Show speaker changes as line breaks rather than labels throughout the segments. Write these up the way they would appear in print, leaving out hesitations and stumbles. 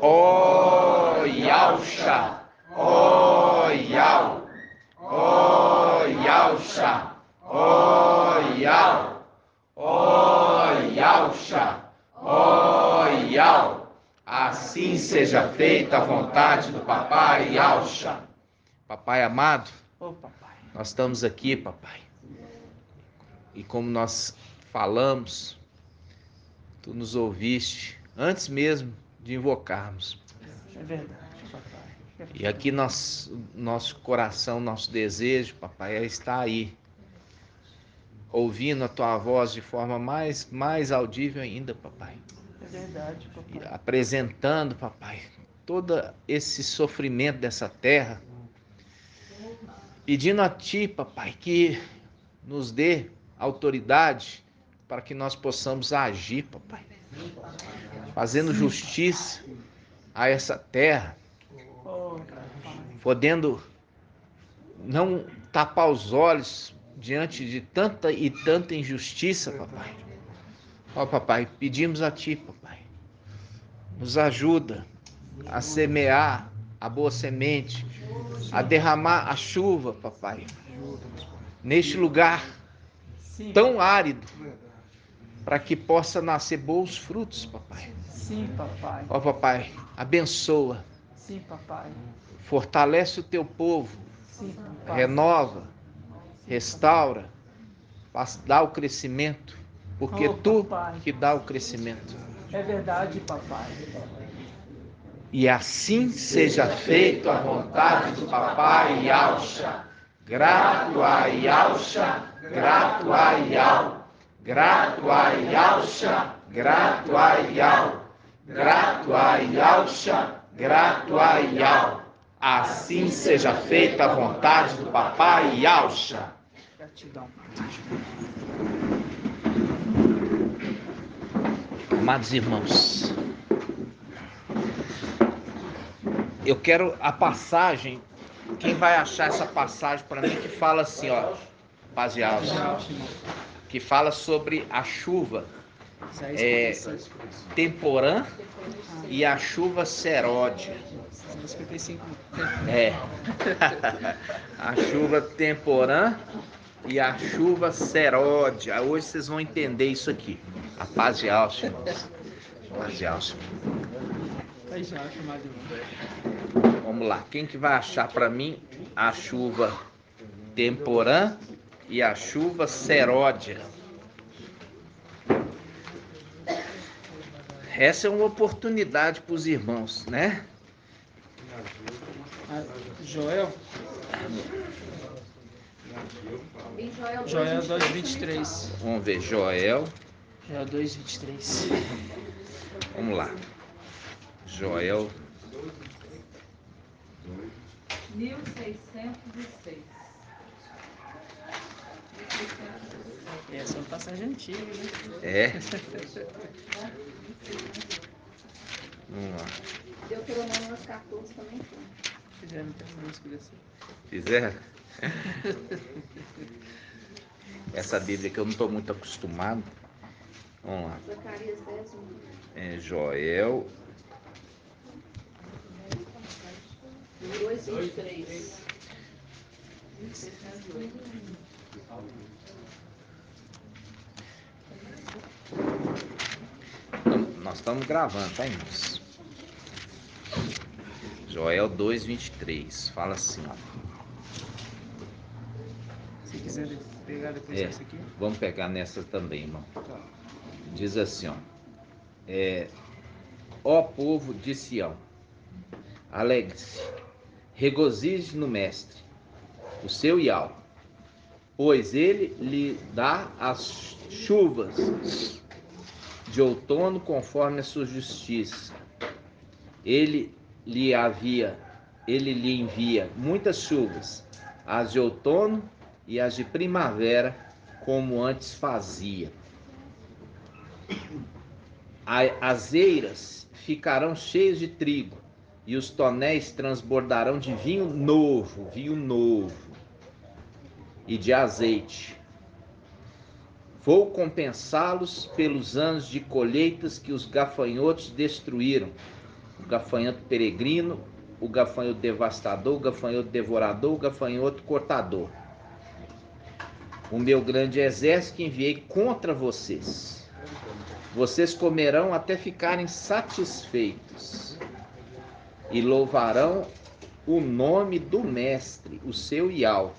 Ó Yausha, ó Yau, ó Yausha, ó Yau, ó Yausha, ó Yau. Assim seja feita a vontade do Papai Yausha. Papai amado, nós estamos aqui, papai. E como nós falamos, tu nos ouviste antes mesmo de invocarmos.
É verdade, papai.
E aqui nosso coração, nosso desejo, papai, é estar aí, ouvindo a tua voz de forma mais audível ainda, papai.
É verdade, papai.
E apresentando, papai, todo esse sofrimento dessa terra, pedindo a ti, papai, que nos dê autoridade para que nós possamos agir, papai, fazendo justiça a essa terra, podendo não tapar os olhos diante de tanta e tanta injustiça, papai. Ó, papai, pedimos a ti, papai, nos ajuda a semear a boa semente, a derramar a chuva, papai, neste lugar tão árido, para que possa nascer bons frutos, papai.
Sim, papai.
Ó, papai, abençoa.
Sim, papai.
Fortalece o teu povo.
Sim, papai.
Renova, restaura, dá o crescimento, porque tu
papai,
que dá o crescimento.
é verdade, papai.
E assim seja feita a vontade do Papai Yausha. Grato a Yausha, grato a Yau. Grato a Yausha, grato a Yau. Grato a Yausha, grato a Yau. Assim seja feita a vontade do Papai Yausha.
Gratidão.
Amados irmãos, eu quero a passagem. Quem vai achar essa passagem para mim que fala assim, ó, Paz e Yausha, que fala sobre a chuva temporã e a chuva seródia.
55.
A chuva temporã e a chuva seródia. Hoje vocês vão entender isso aqui. A Paz e Yausha, irmãos. Paz e Yausha. Vamos lá. Quem que vai achar para mim a chuva temporã e a chuva seródia? Essa é uma oportunidade para os irmãos, né?
Joel? Joel 2:23.
Vamos ver, Joel.
Joel 2:23.
Vamos lá. Joel
1606.
Essa é uma passagem antiga, né?
É. Vamos lá.
Deuteronômio 14 também foi.
Fizeram muitas músicas assim.
Fizeram? Essa Bíblia que eu não estou muito acostumado. Vamos lá.
Zacarias 10,
Joel
2:23.
Nós estamos gravando, tá, irmãos? Joel 2:23. Fala assim, ó.
Se quiser pegar depois essa aqui.
Vamos pegar nessa também, irmão.
Tá.
Diz assim, ó. Ó povo de Sião, alegre-se, regozije no Mestre, o seu Iau, pois ele lhe dá as chuvas de outono conforme a sua justiça. Ele lhe envia muitas chuvas, as de outono e as de primavera, como antes fazia. As eiras ficarão cheias de trigo, e os tonéis transbordarão de vinho novo, e de azeite. Vou compensá-los pelos anos de colheitas que os gafanhotos destruíram, o gafanhoto peregrino, o gafanhoto devastador, o gafanhoto devorador, o gafanhoto cortador. O meu grande exército que enviei contra vocês. Vocês comerão até ficarem satisfeitos e louvarão o nome do Mestre, o seu Iau,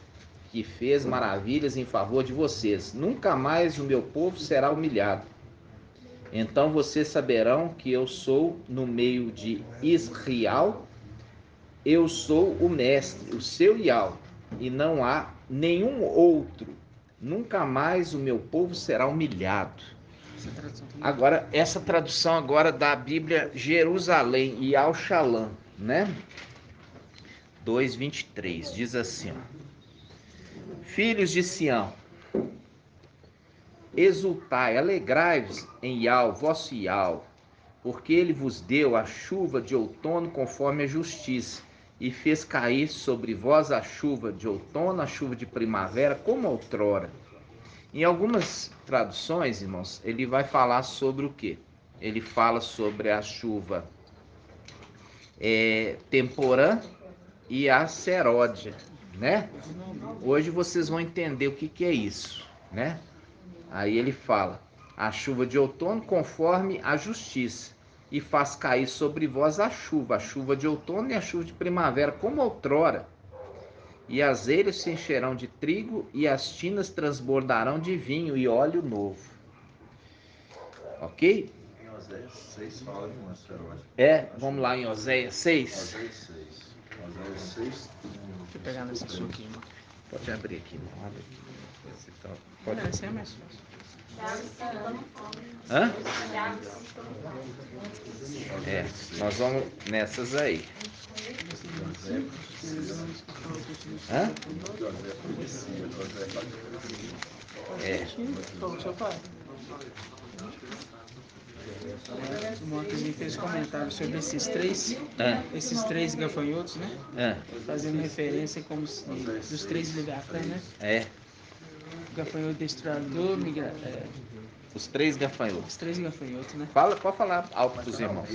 que fez maravilhas em favor de vocês. Nunca mais o meu povo será humilhado. Então vocês saberão que eu sou no meio de Israel, eu sou o Mestre, o seu Iau, e não há nenhum outro. Nunca mais o meu povo será humilhado. Agora, essa tradução agora da Bíblia Jerusalém e Al Shalom, né? 2:23, diz assim, ó. Filhos de Sião, exultai, alegrai-vos em Iau, vosso Iau, porque ele vos deu a chuva de outono conforme a justiça, e fez cair sobre vós a chuva de outono, a chuva de primavera, como outrora. Em algumas traduções, irmãos, ele vai falar sobre o quê? Ele fala sobre a chuva temporã e a seródia, né? Hoje vocês vão entender o que é isso, né? Aí ele fala, a chuva de outono conforme a justiça, e faz cair sobre vós a chuva de outono e a chuva de primavera, como outrora. E as eiras se encherão de trigo, e as tinas transbordarão de vinho e óleo novo. Ok?
Em Oséias 6 fala de uma seródia.
Vamos lá em Oséias 6.
Oséias 6. Oséias 6.
Deixa eu pegar nessa sua aqui, irmão.
Pode abrir aqui, não abre aqui. Pode.
Não, esse é mais fácil.
Hã? Nós vamos nessas aí. Hã?
Falou com seu pai. O Montezinho fez comentário sobre esses três gafanhotos, né? Fazendo referência como se dos três leviatãs, né? Gafanhoto destruidor,
Os três gafanhotos.
os três gafanhotos, né?
Pode falar alto para os irmãos.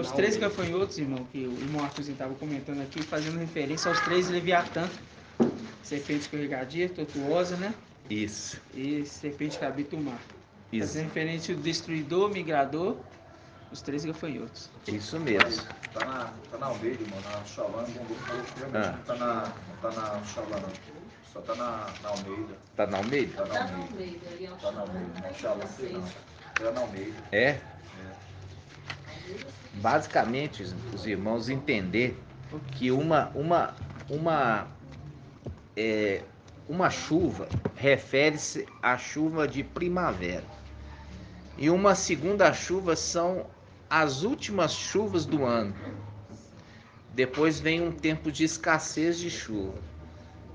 Os três gafanhotos, irmão, que o irmão Arthurzinho estava comentando aqui, fazendo referência aos três leviatãs. Serpente escorregadia, tortuosa, né?
Isso.
E serpente que habita o mar.
Isso.
Fazendo referência ao destruidor, migrador, os três gafanhotos.
Isso mesmo.
Tá na Almeida, irmão, na Shalom. Não tá na Shalom, não. Só tá na Almeida.
Tá na Almeida?
Tá na Almeida. Tá na Almeida. Na Shalom não. Tá na Almeida.
Basicamente, os irmãos entender que uma chuva refere-se à chuva de primavera. E uma segunda chuva são as últimas chuvas do ano. Depois vem um tempo de escassez de chuva.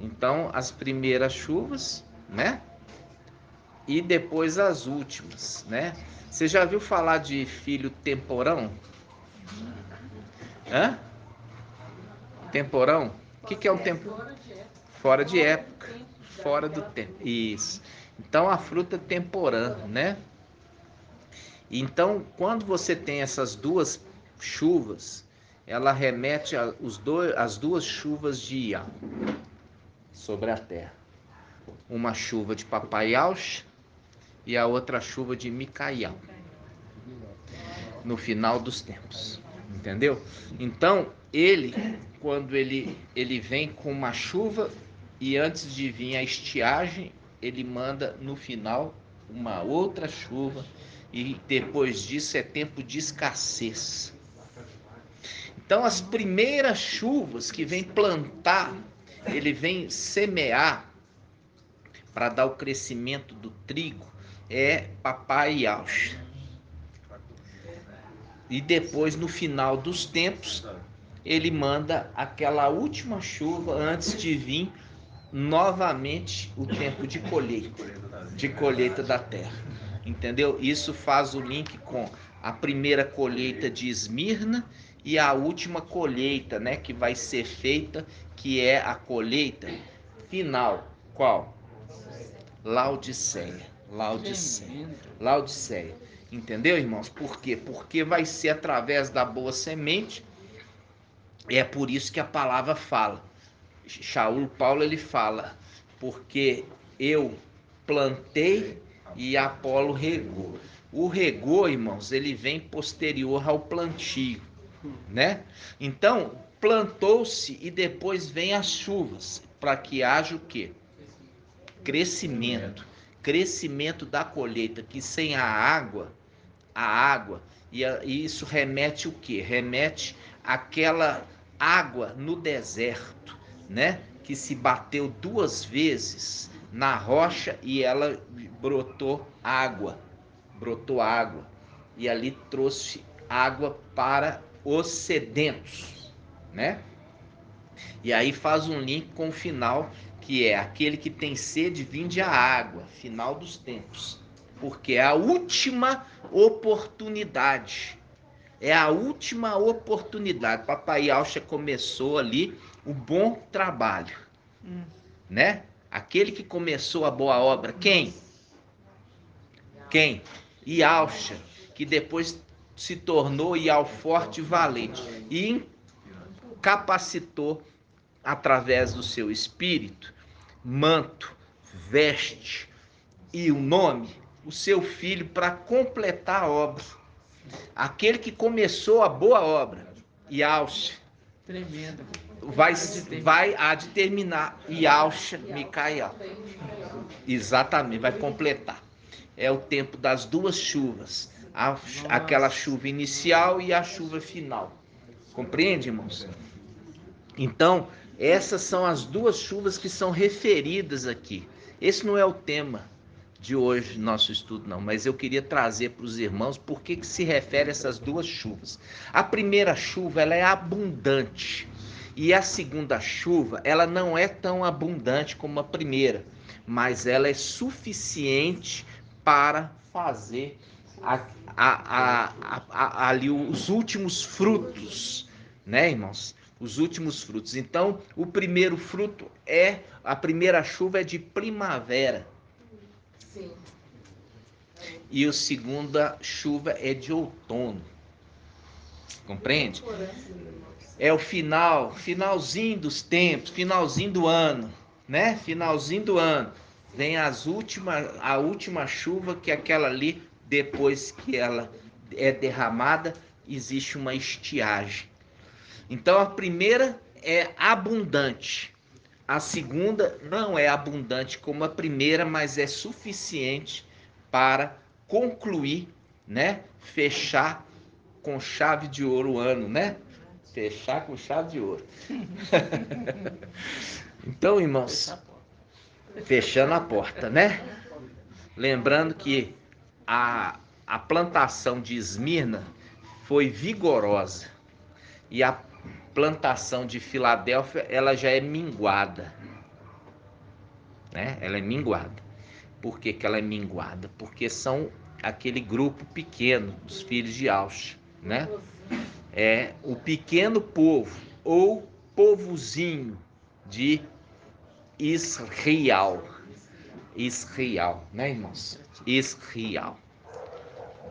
Então, as primeiras chuvas, né? E depois as últimas, né? Você já viu falar de filho temporão? Hã? Temporão? O que é um tempo? Fora de época. Fora do tempo. Isso. Então, a fruta temporã, né? Então, quando você tem essas duas chuvas, ela remete às duas chuvas de Iau sobre a terra. Uma chuva de Papai Yaush e a outra chuva de Micaial. No final dos tempos. Entendeu? Então, quando ele vem com uma chuva e antes de vir a estiagem, ele manda no final uma outra chuva e depois disso é tempo de escassez. Então, as primeiras chuvas que vem plantar, ele vem semear para dar o crescimento do trigo, é Papai Yaush. E depois, no final dos tempos, ele manda aquela última chuva antes de vir novamente o tempo de colheita da terra. Entendeu? Isso faz o link com a primeira colheita de Esmirna e a última colheita, né, que vai ser feita, que é a colheita final. Qual? Laodiceia. Entendeu, irmãos? Por quê? Porque vai ser através da boa semente. É por isso que a palavra fala. Paulo ele fala, porque eu plantei e Apolo regou. O regou, irmãos, ele vem posterior ao plantio, né? Então, plantou-se e depois vem as chuvas, para que haja o quê? Crescimento. Crescimento da colheita, que sem a água, e isso remete o quê? Remete àquela água no deserto, né? Que se bateu 2 vezes na rocha e ela brotou água. E ali trouxe água para os sedentos, né? E aí faz um link com o final, que é aquele que tem sede, vinde a água, final dos tempos. Porque é a última oportunidade. É a última oportunidade. Papai Alcha começou ali o bom trabalho, né? Aquele que começou a boa obra, quem? E Alcha, que depois se tornou forte e valente e capacitou através do seu espírito, manto, veste e o nome, o seu filho, para completar a obra. Aquele que começou a boa obra, Yalcha,
Tremendo.
vai a de terminar, Yalcha Micael. Exatamente, vai completar. É o tempo das 2 chuvas, aquela chuva inicial e a chuva final. Compreende, irmãos? Então, essas são as 2 chuvas que são referidas aqui. Esse não é o tema de hoje, nosso estudo, não, mas eu queria trazer para os irmãos por que se refere a essas 2 chuvas. A primeira chuva, ela é abundante, e a segunda chuva, ela não é tão abundante como a primeira, mas ela é suficiente para fazer ali os últimos frutos, né, irmãos? Os últimos frutos. Então, o primeiro fruto a primeira chuva é de primavera.
Sim.
E a segunda chuva é de outono. Compreende? É o finalzinho dos tempos, finalzinho do ano, né? Finalzinho do ano. Vem a última chuva, que é aquela ali, depois que ela é derramada, existe uma estiagem. Então a primeira é abundante. A segunda não é abundante como a primeira, mas é suficiente para concluir, né? Fechar com chave de ouro o ano, né? Fechar com chave de ouro. Então, irmãos, fechando a porta, né? Lembrando que a plantação de Esmirna foi vigorosa e a plantação de Filadélfia, ela já é minguada, né? Ela é minguada. Por que ela é minguada? Porque são aquele grupo pequeno dos filhos de Alcha, né? É o pequeno povo ou povozinho de Israel, né, irmãos? Israel.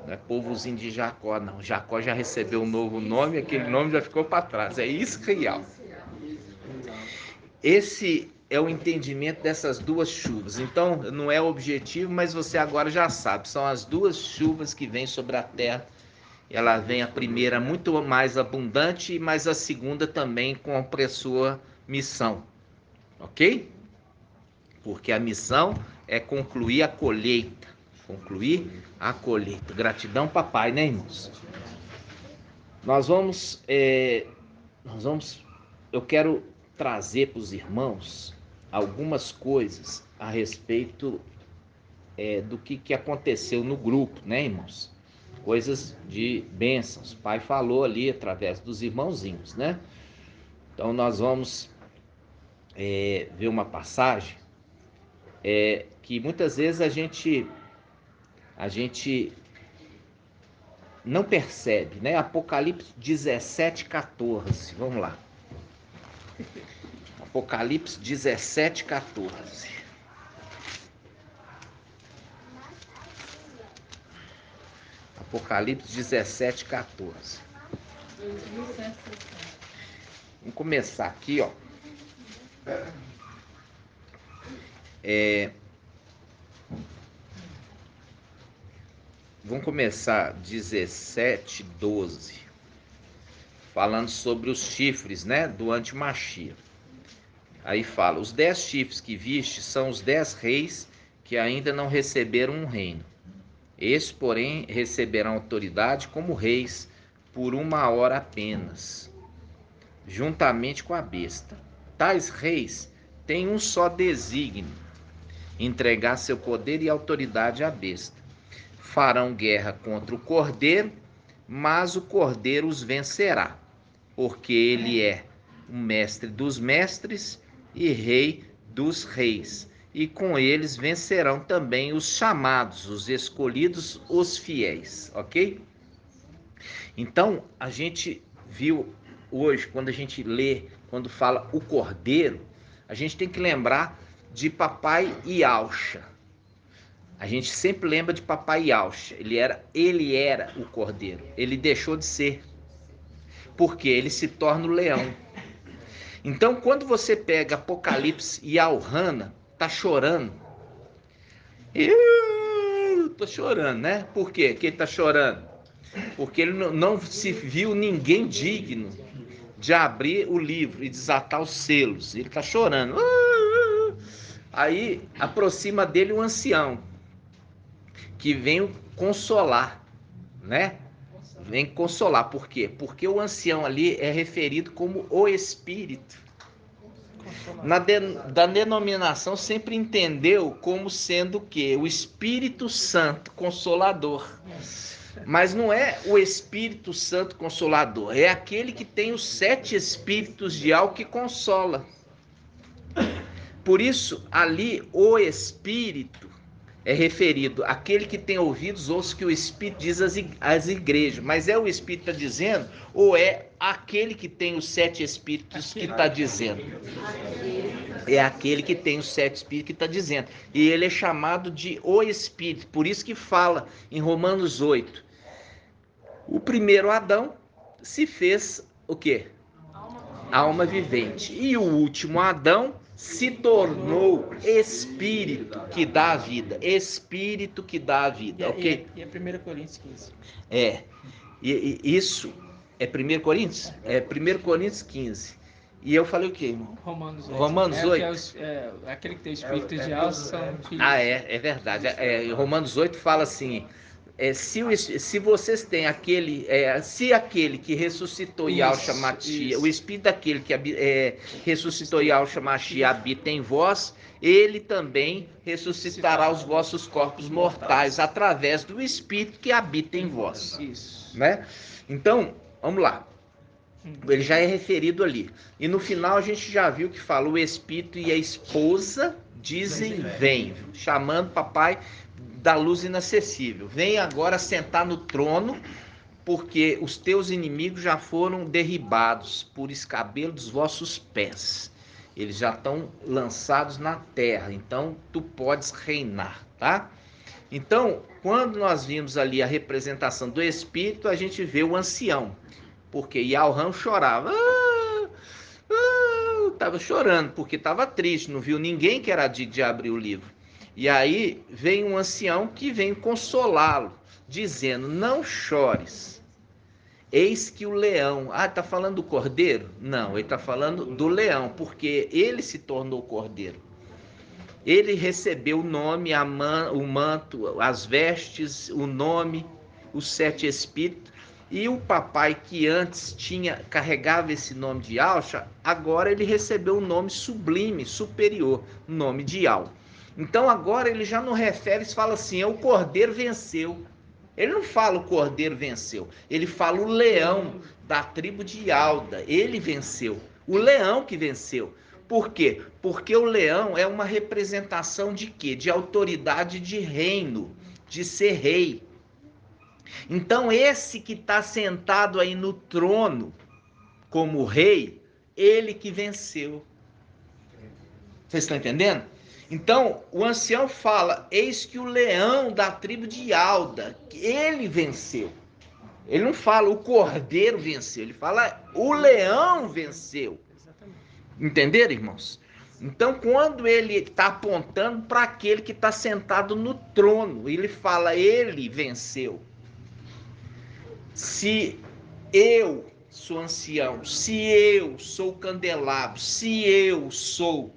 Não é povozinho de Jacó, não. Jacó já recebeu um novo nome, aquele nome já ficou para trás. É Israel. Esse é o entendimento dessas 2 chuvas. Então, não é o objetivo, mas você agora já sabe. São as 2 chuvas que vêm sobre a terra. Ela vem a primeira muito mais abundante, mas a segunda também com a sua missão. Ok? Porque a missão é concluir a colheita. Concluir a colheita. Gratidão, papai, né, irmãos? Nós vamos. Eu quero trazer para os irmãos algumas coisas a respeito do que aconteceu no grupo, né, irmãos? Coisas de bênçãos. O pai falou ali através dos irmãozinhos, né? Então nós vamos ver uma passagem que muitas vezes a gente não percebe, né? Apocalipse 17:14. Vamos lá. Apocalipse 17:14. Apocalipse 17, 14. Vamos começar aqui, ó. Vamos começar 17, 12. Falando sobre os chifres, né, do Antimachia. Aí fala: os 10 chifres que viste são os 10 reis que ainda não receberam um reino. Estes, porém, receberão autoridade como reis por 1 hora apenas, juntamente com a besta. Tais reis têm um só desígnio: entregar seu poder e autoridade à besta. Farão guerra contra o cordeiro, mas o cordeiro os vencerá, porque ele é o mestre dos mestres e rei dos reis. E com eles vencerão também os chamados, os escolhidos, os fiéis, ok? Então, a gente viu hoje, quando a gente lê, quando fala o cordeiro, a gente tem que lembrar de Papai Yahshua. A gente sempre lembra de Papai Yahshua. Ele era o cordeiro. Ele deixou de ser, porque ele se torna o leão. Então, quando você pega Apocalipse e Al-Hana, tá chorando. Eu tô chorando, né? Por quê que ele tá chorando? Porque ele não se viu ninguém digno de abrir o livro e desatar os selos. Ele tá chorando. Aí aproxima dele um ancião que vem consolar, né? Vem consolar. Por quê? Porque o ancião ali é referido como o Espírito. Da denominação sempre entendeu como sendo o quê? O Espírito Santo Consolador. Mas não é o Espírito Santo Consolador, é aquele que tem os 7 espíritos de algo que consola. Por isso, ali, o Espírito é referido àquele que tem ouvidos, ouça o que o Espírito diz às igrejas. Mas é o Espírito que está dizendo, ou é aquele que tem os 7 espíritos que está dizendo? É aquele que tem os 7 espíritos que está dizendo. E ele é chamado de o Espírito. Por isso que fala em Romanos 8. O primeiro Adão se fez o quê? Alma vivente. E o último Adão se tornou espírito que dá a vida. Espírito que dá a vida, ok?
E é 1 Coríntios 15.
E isso é 1 Coríntios? É 1 Coríntios 15. E eu falei o quê, irmão?
Romanos 8. Aquele que tem o espírito de alça são filhos.
É verdade. Romanos 8 fala assim: se vocês têm se aquele que ressuscitou Yahshua Machia, o espírito daquele que ressuscitou Yahshua Machia habita em vós, ele também ressuscitará os vossos corpos mortais através do espírito que habita em vós.
Isso.
Né? Então, vamos lá. Ele já é referido ali. E no final a gente já viu que fala: o espírito e a esposa dizem vem, chamando papai da luz inacessível. Vem agora sentar no trono, porque os teus inimigos já foram derribados por escabelo dos vossos pés. Eles já estão lançados na terra, então tu podes reinar, tá? Então, quando nós vimos ali a representação do Espírito, a gente vê o ancião, porque Yahweh chorava, estava chorando, porque estava triste, não viu ninguém que era de abrir o livro. E aí vem um ancião que vem consolá-lo, dizendo: não chores, eis que o leão... está falando do cordeiro? Não, ele está falando do leão, porque ele se tornou cordeiro. Ele recebeu o nome, o manto, as vestes, o nome, os 7 espíritos. E o papai que antes carregava esse nome de Yahshua, agora ele recebeu um nome sublime, superior, o nome de Yahweh. Então agora ele já não refere, fala assim: o cordeiro venceu. Ele não fala o cordeiro venceu, ele fala o leão da tribo de Alda, ele venceu, o leão que venceu. Por quê? Porque o leão é uma representação de quê? De autoridade, de reino, de ser rei. Então esse que está sentado aí no trono como rei, ele que venceu. Vocês estão entendendo? Então, o ancião fala, eis que o leão da tribo de Alda, ele venceu. Ele não fala o cordeiro venceu, ele fala o leão venceu. Entenderam, irmãos? Então, quando ele está apontando para aquele que está sentado no trono, ele fala, ele venceu. Se eu sou ancião, se eu sou candelabro, se eu sou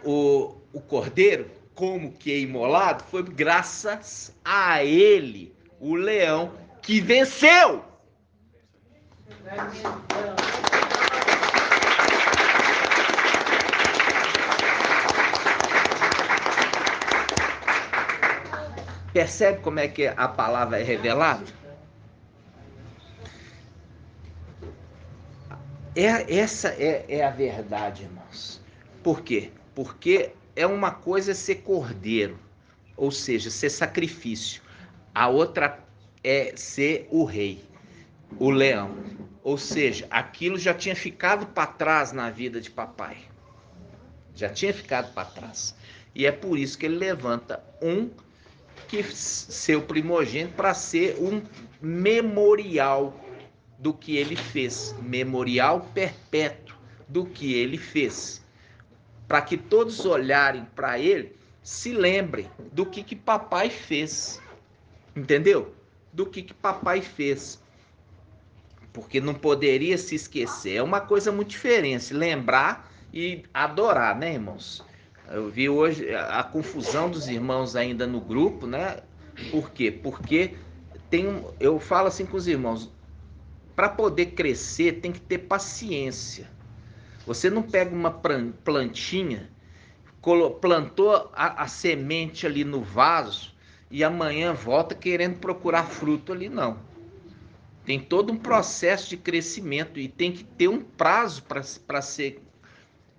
o cordeiro, como que é imolado, foi graças a ele, o leão, que venceu. Percebe como é que a palavra é revelada? Essa é a verdade, irmãos. Por quê? Porque é uma coisa ser cordeiro, ou seja, ser sacrifício. A outra é ser o rei, o leão. Ou seja, aquilo já tinha ficado para trás na vida de papai. Já tinha ficado para trás. E é por isso que ele levanta seu primogênito para ser um memorial do que ele fez, memorial perpétuo do que ele fez, para que todos olharem para ele, se lembrem do que papai fez, entendeu? Do que papai fez, porque não poderia se esquecer. É uma coisa muito diferente, lembrar e adorar, né, irmãos? Eu vi hoje a confusão dos irmãos ainda no grupo, né? Por quê? Porque eu falo assim com os irmãos, para poder crescer tem que ter paciência. Você não pega uma plantinha, plantou a semente ali no vaso e amanhã volta querendo procurar fruto ali, não. Tem todo um processo de crescimento e tem que ter um prazo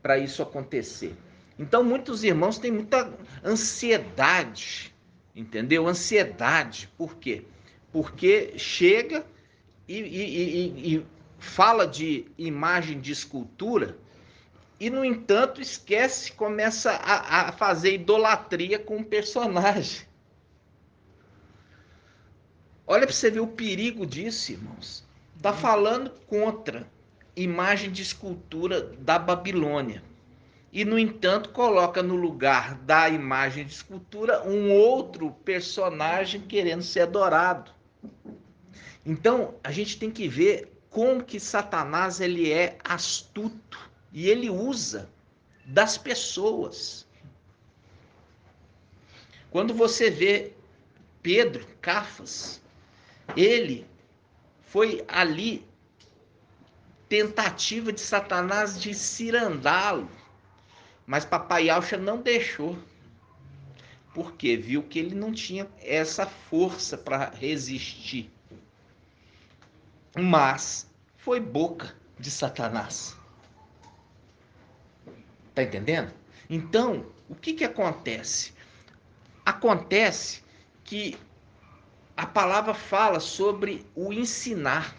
para isso acontecer. Então muitos irmãos têm muita ansiedade, entendeu? Ansiedade, por quê? Porque chega e fala de imagem de escultura e, no entanto, esquece, começa a fazer idolatria com o personagem. Olha para você ver o perigo disso, irmãos. Está falando contra imagem de escultura da Babilônia. E, no entanto, coloca no lugar da imagem de escultura um outro personagem querendo ser adorado. Então, a gente tem que ver como que Satanás ele é astuto e ele usa das pessoas. Quando você vê Pedro, Cafas, ele foi ali tentativa de Satanás de cirandá-lo, mas Papai Alcha não deixou, porque viu que ele não tinha essa força para resistir. Mas foi boca de Satanás. Tá entendendo? Então, o que acontece? Acontece que a palavra fala sobre o ensinar.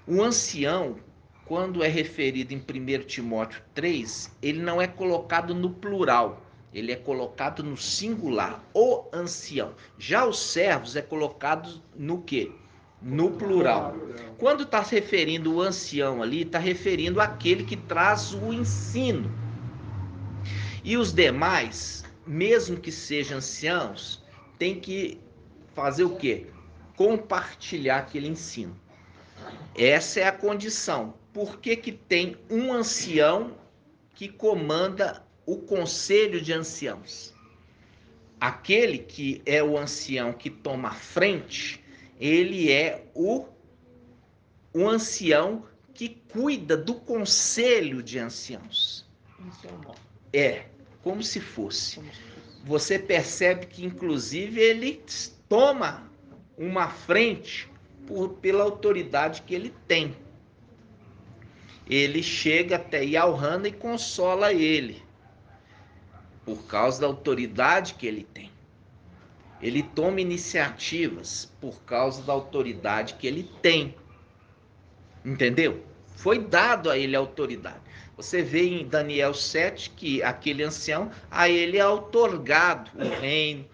O ancião, quando é referido em 1 Timóteo 3, ele não é colocado no plural, ele é colocado no singular, o ancião. Já os servos é colocado no quê? No plural. Quando está se referindo o ancião ali, está referindo aquele que traz o ensino. E os demais, mesmo que sejam anciãos, tem que fazer o quê? Compartilhar aquele ensino. Essa é a condição. Por que tem um ancião que comanda o conselho de anciãos? Aquele que é o ancião que toma a frente, ele é o ancião que cuida do conselho de anciãos. É, como se fosse. Você percebe que, inclusive, ele toma uma frente pela autoridade que ele tem. Ele chega até Yalhana e consola ele, por causa da autoridade que ele tem. Ele toma iniciativas por causa da autoridade que ele tem. Entendeu? Foi dado a ele a autoridade. Você vê em Daniel 7 que aquele ancião, a ele é outorgado o reino,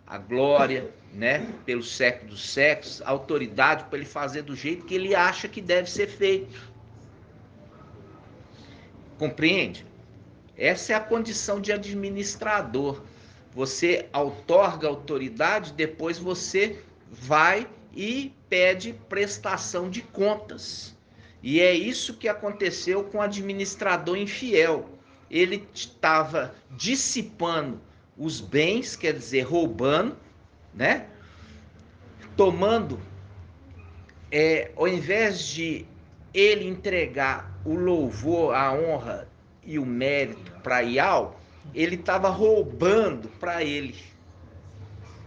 a glória, né, pelos séculos dos séculos, a autoridade para ele fazer do jeito que ele acha que deve ser feito. Compreende? Essa é a condição de administrador. Você outorga autoridade, depois você vai e pede prestação de contas. E é isso que aconteceu com o administrador infiel. Ele estava dissipando os bens, quer dizer, roubando, né? Tomando, ao invés de ele entregar o louvor, a honra e o mérito para Yahweh, ele estava roubando para ele.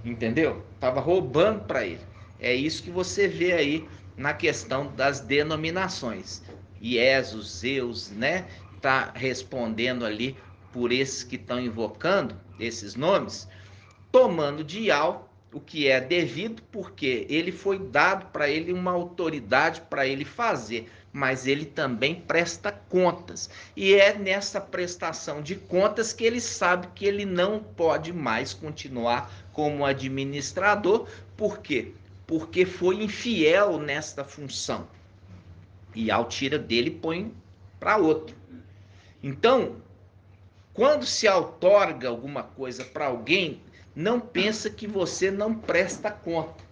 Entendeu? Estava roubando para ele. É isso que você vê aí na questão das denominações. Jesus, Zeus, né? Tá respondendo ali por esses que estão invocando esses nomes, tomando de Yahweh o que é devido, porque ele foi dado para ele uma autoridade para ele fazer, mas ele também presta contas. E é nessa prestação de contas que ele sabe que ele não pode mais continuar como administrador. Por quê? Porque foi infiel nesta função. E ao tira dele e põe para outro. Então, quando se outorga alguma coisa para alguém, não pensa que você não presta conta.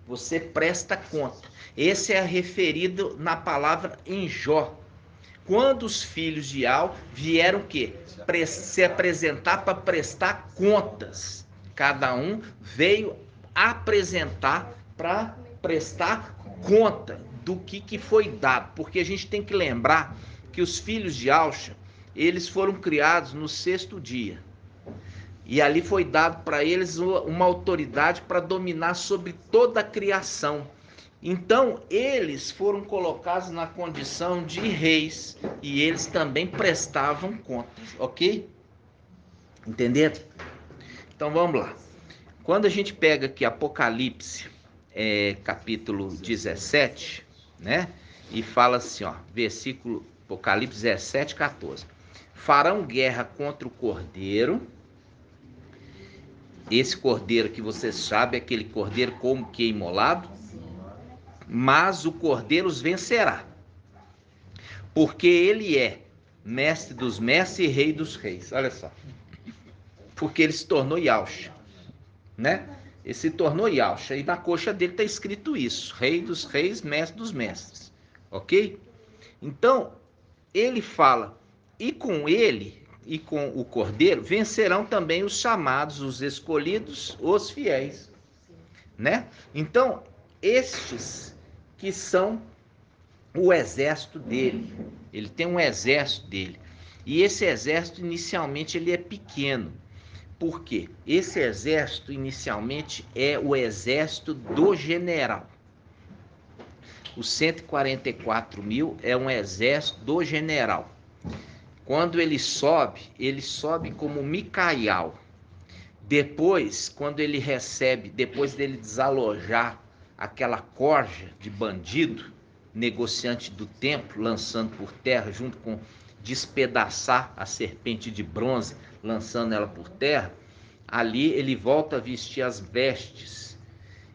Você presta conta. Esse é referido na palavra em Jó. Quando os filhos de Al vieram o quê? Se apresentar para prestar contas. Cada um veio apresentar para prestar conta do que foi dado. Porque a gente tem que lembrar que os filhos de Alcha, eles foram criados no 6º dia. E ali foi dado para eles uma autoridade para dominar sobre toda a criação. Então, eles foram colocados na condição de reis e eles também prestavam contas, ok? Entenderam? Então, vamos lá. Quando a gente pega aqui Apocalipse, capítulo 17, né? E fala assim, ó, versículo Apocalipse 17, 14. Farão guerra contra o Cordeiro. Esse cordeiro que vocês sabem, aquele cordeiro como que é imolado, mas o cordeiro os vencerá, porque ele é mestre dos mestres e rei dos reis. Olha só, porque ele se tornou Yahshua, né? Ele se tornou Yahshua, e na coxa dele está escrito isso: rei dos reis, mestre dos mestres, ok? Então, ele fala, e com ele e com o cordeiro vencerão também os chamados, os escolhidos, os fiéis, né? Então, estes que são o exército dele, ele tem um exército dele, e esse exército inicialmente ele é pequeno. Por quê? Esse exército inicialmente é o exército do general. Os 144 mil é um exército do general. Quando ele sobe como Micaial. Depois, quando ele recebe, depois dele desalojar aquela corja de bandido, negociante do templo, lançando por terra, junto com despedaçar a serpente de bronze, lançando ela por terra, ali ele volta a vestir as vestes.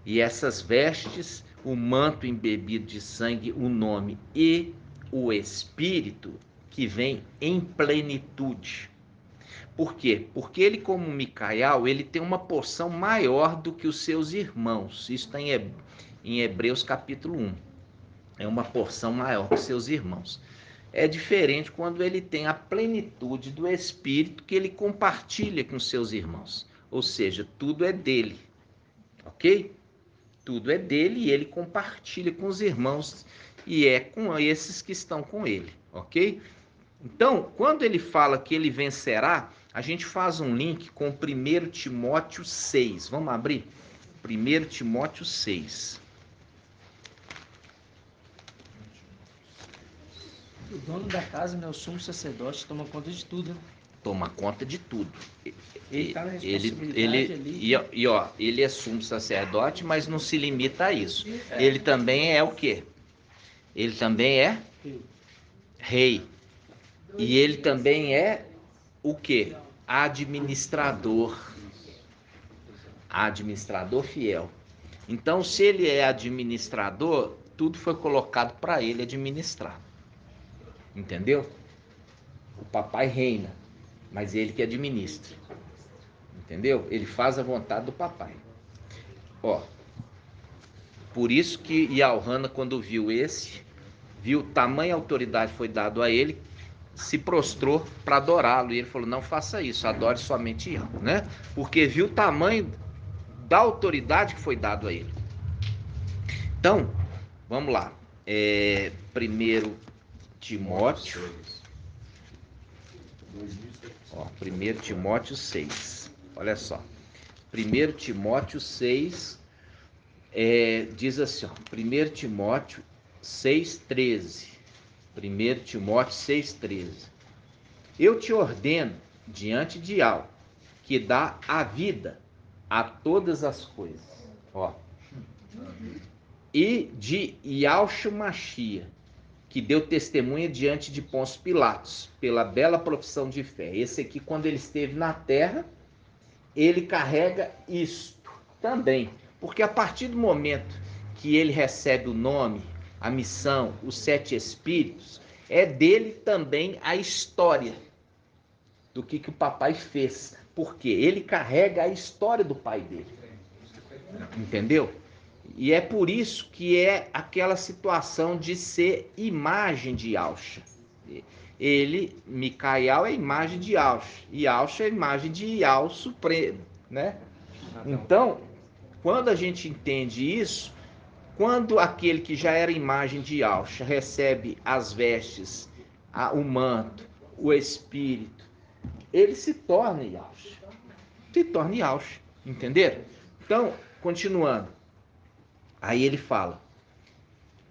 E essas vestes, o manto embebido de sangue, o nome e o espírito, que vem em plenitude. Por quê? Porque ele, como Micaial, ele tem uma porção maior do que os seus irmãos. Isso está em Hebreus capítulo 1. É uma porção maior que os seus irmãos. É diferente quando ele tem a plenitude do Espírito que ele compartilha com seus irmãos. Ou seja, tudo é dele. Ok? Tudo é dele e ele compartilha com os irmãos. E é com esses que estão com ele. Ok? Então, quando ele fala que ele vencerá, a gente faz um link com 1 Timóteo 6. Vamos abrir? 1 Timóteo 6.
O dono da casa, né, o sumo sacerdote, toma conta de tudo, né?
Toma conta de tudo.
Ele tá na responsabilidade ali.
Ele é sumo sacerdote, mas não se limita a isso. Ele também é o quê? Ele também é rei. E ele também é o quê? Administrador. Administrador fiel. Então, se ele é administrador, tudo foi colocado para ele administrar. Entendeu? O papai reina, mas ele que administra. Entendeu? Ele faz a vontade do papai. Ó, por isso que Yalhana, quando viu tamanha autoridade foi dado a ele, se prostrou para adorá-lo. E ele falou, não faça isso, adore somente Yah, né? Porque viu o tamanho da autoridade que foi dado a ele. Então, vamos lá. 1 Timóteo. 1 Timóteo 6. Olha só. 1 Timóteo 6 diz assim, ó, 1 Timóteo 6,13. 1 Timóteo 6,13. Eu te ordeno diante de Yahvé, que dá a vida a todas as coisas. Ó. E de Yahshua Mashiach, que deu testemunha diante de Pôncio Pilatos, pela bela profissão de fé. Esse aqui, quando ele esteve na terra, ele carrega isto também. Porque a partir do momento que ele recebe o nome, a missão, os 7 Espíritos, é dele também a história do que o papai fez. Porque ele carrega a história do pai dele. Entendeu? E é por isso que é aquela situação de ser imagem de Yahshua. Ele, Micael, é imagem de Yahshua. E Yahshua é imagem de Yahweh Supremo, né? Então, quando a gente entende isso, quando aquele que já era imagem de Yahshua recebe as vestes, o manto, o espírito, ele se torna Yahshua. Se torna Yahshua, entenderam? Então, continuando. Aí ele fala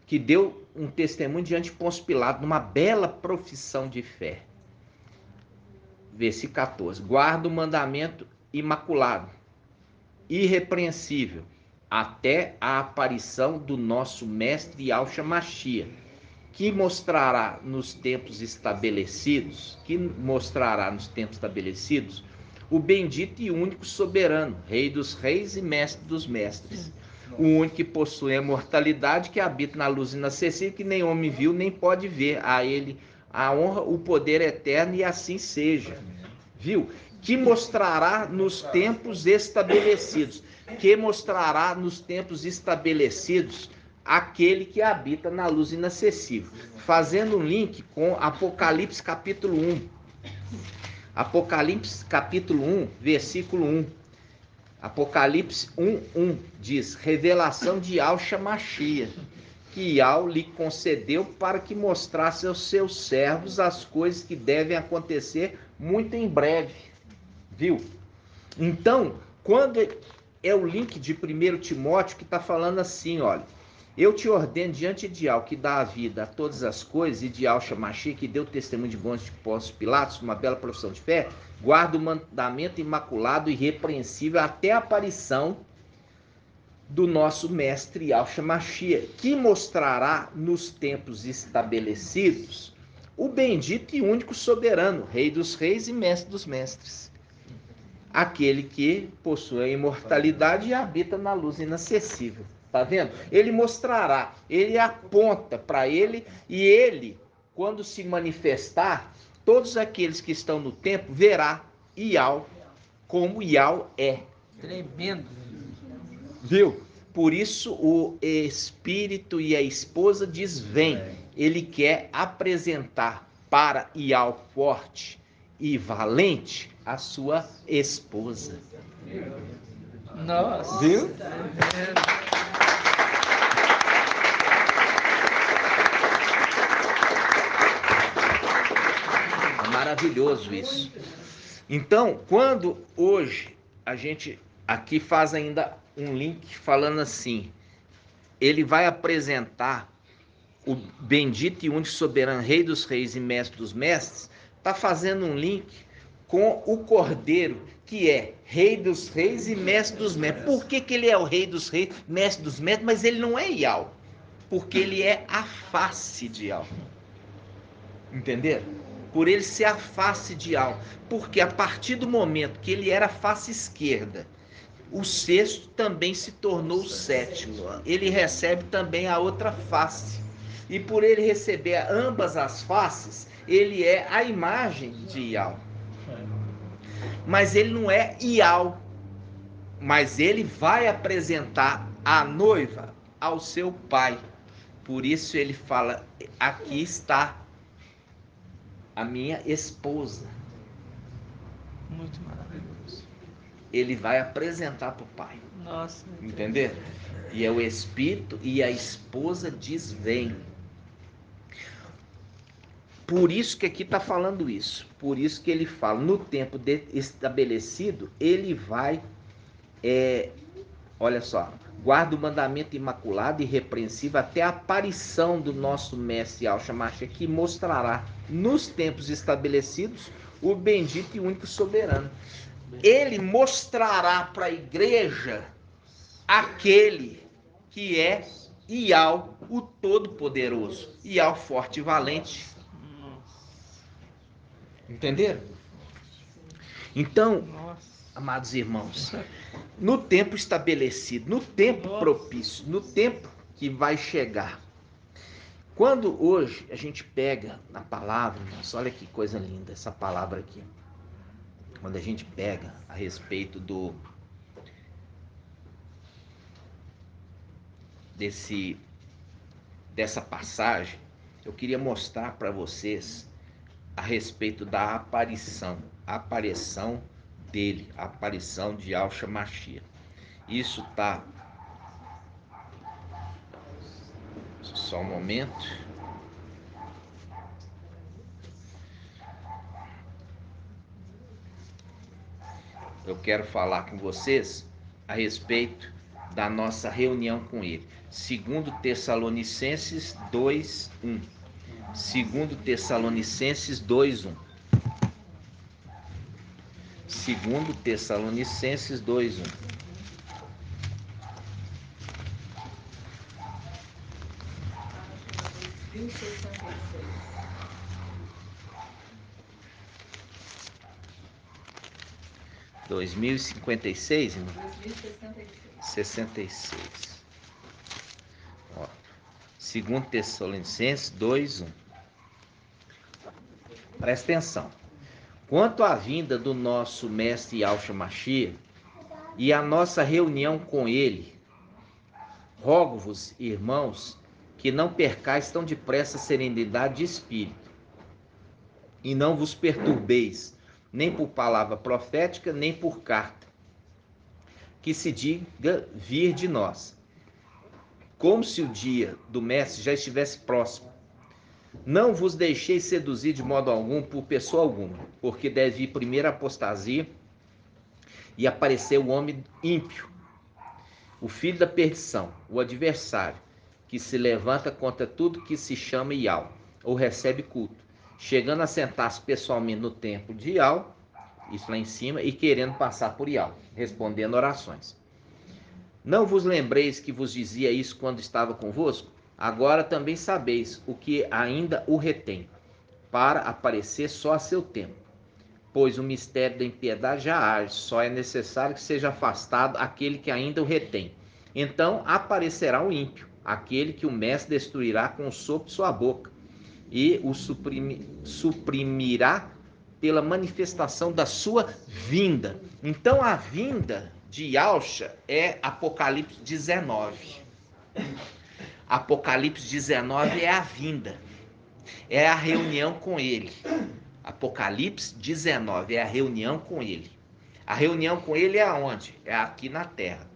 que deu um testemunho diante de Pôncio Pilatos, numa bela profissão de fé. Versículo 14. Guarda o mandamento imaculado, irrepreensível, até a aparição do nosso mestre Yahshua Mashiach, que mostrará nos tempos estabelecidos, o bendito e único soberano, Rei dos reis e Mestre dos mestres. O único que possui a imortalidade, que habita na luz inacessível, que nem homem viu, nem pode ver. A ele a honra, o poder eterno, e assim seja. Viu? Que mostrará nos tempos estabelecidos. Que mostrará nos tempos estabelecidos aquele que habita na luz inacessível. Fazendo um link com Apocalipse capítulo 1. Apocalipse capítulo 1, versículo 1. Apocalipse 1:1 diz, revelação de Yahshua Mashiach, que Yahweh lhe concedeu para que mostrasse aos seus servos as coisas que devem acontecer muito em breve. Viu? Então, quando é o link de 1 Timóteo que está falando assim, olha, eu te ordeno diante de Yahweh, que dá a vida a todas as coisas, e de Yahshua Mashiach, que deu testemunho de bons de Pôncio Pilatos, uma bela profissão de fé, guarda o mandamento imaculado e irrepreensível até a aparição do nosso mestre Yahshua Mashiach, que mostrará nos tempos estabelecidos o bendito e único soberano, Rei dos reis e Mestre dos mestres. Aquele que possui a imortalidade e habita na luz inacessível. Tá vendo? Ele mostrará, ele aponta para ele, e ele, quando se manifestar, todos aqueles que estão no templo verá Yahweh como Yahweh é.
Tremendo.
Viu? Por isso o espírito e a esposa diz, vem. Ele quer apresentar para Yahweh forte e valente a sua esposa.
Nossa.
Viu? Maravilhoso isso. Então, quando hoje a gente aqui faz ainda um link falando assim, ele vai apresentar o bendito e único soberano, Rei dos reis e Mestre dos mestres, está fazendo um link com o Cordeiro, que é Rei dos reis e Mestre dos mestres. Por que ele é o Rei dos reis, Mestre dos mestres, mas ele não é Yahweh? Porque ele é a face de Yahweh. Entenderam? por ele ser a face de Al, porque a partir do momento que ele era a face esquerda, o sexto também se tornou o sétimo. Ele recebe também a outra face. E por ele receber ambas as faces, ele é a imagem de Ial. Mas ele não é Ial. Mas ele vai apresentar a noiva ao seu pai. Por isso ele fala, aqui está a minha esposa.
Muito maravilhoso.
Ele vai apresentar para o pai.
Nossa.
Entendeu? E é o espírito e a esposa diz vem. Por isso que aqui está falando isso. Por isso que ele fala, no tempo estabelecido, ele vai, olha só, guarda o mandamento imaculado e irrepreensível até a aparição do nosso mestre Yahshua Mashiach, que mostrará nos tempos estabelecidos o bendito e único soberano. Ele mostrará para a igreja aquele que é Ial, o Todo-Poderoso, Ial forte e valente. Entenderam? Então, amados irmãos, no tempo estabelecido, no tempo propício, no tempo que vai chegar, quando hoje a gente pega na palavra, irmãos, olha que coisa linda essa palavra aqui. Quando a gente pega a respeito dessa passagem, eu queria mostrar para vocês a respeito da aparição dele, a aparição de Yahshua Mashiach. Isso tá, só um momento. Eu quero falar com vocês a respeito da nossa reunião com ele. 2 Tessalonicenses 2:1. 2 Tessalonicenses 2:1. 2 Tessalonicenses 2:1. (2056, irmão? 66. Ó, 2 Tessalonicenses 2:1. Presta atenção. Quanto à vinda do nosso mestre Yahshua Mashiach e a nossa reunião com ele, rogo-vos, irmãos, que não percais tão depressa a serenidade de espírito, e não vos perturbeis, nem por palavra profética, nem por carta, que se diga vir de nós, como se o dia do mestre já estivesse próximo. Não vos deixeis seduzir de modo algum por pessoa alguma, porque deve ir primeiro a apostasia e aparecer o homem ímpio, o filho da perdição, o adversário, que se levanta contra tudo que se chama Ial, ou recebe culto, chegando a sentar-se pessoalmente no templo de Ial, isso lá em cima, e querendo passar por Ial, respondendo orações. Não vos lembreis que vos dizia isso quando estava convosco? Agora também sabeis o que ainda o retém, para aparecer só a seu tempo. Pois o mistério da impiedade já age, só é necessário que seja afastado aquele que ainda o retém. Então aparecerá o ímpio, aquele que o mestre destruirá com o sopro de sua boca, e o suprimirá pela manifestação da sua vinda. Então a vinda de Yahshua é Apocalipse 19. Apocalipse 19 é a vinda, é a reunião com ele. Apocalipse 19 é a reunião com ele. A reunião com ele é aonde? É aqui na terra,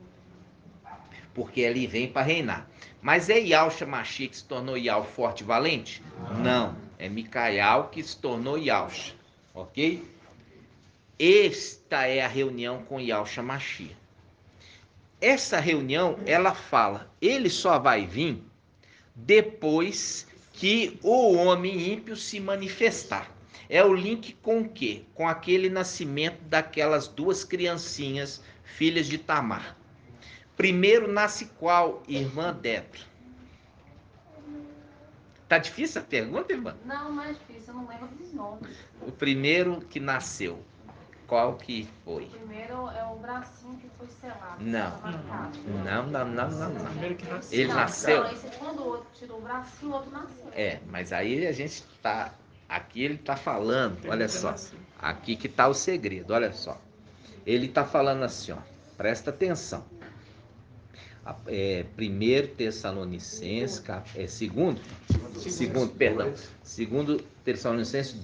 porque ele vem para reinar. Mas é Yahshua Mashiach que se tornou Ial forte e valente? Não, é Micael que se tornou Yahshua, ok? Esta é a reunião com Yahshua Mashiach. Essa reunião, ela fala, ele só vai vir depois que o homem ímpio se manifestar. É o link com o quê? Com aquele nascimento daquelas duas criancinhas, filhas de Tamar. Primeiro nasce qual? Irmã Débora. Tá difícil a pergunta, irmã?
Não, não é difícil, eu não lembro dos nomes.
O primeiro que nasceu, qual que foi?
O primeiro é o bracinho que foi selado.
Não. Não.
O primeiro que nasceu.
Ele nasceu?
Não, esse quando o outro tirou o bracinho, o outro nasceu.
Mas aí a gente tá... Aqui ele tá falando, olha só. Aqui que tá o segredo, olha só. Ele tá falando assim, ó. Presta atenção. 1 Tessalonicenses, 2 Tessalonicenses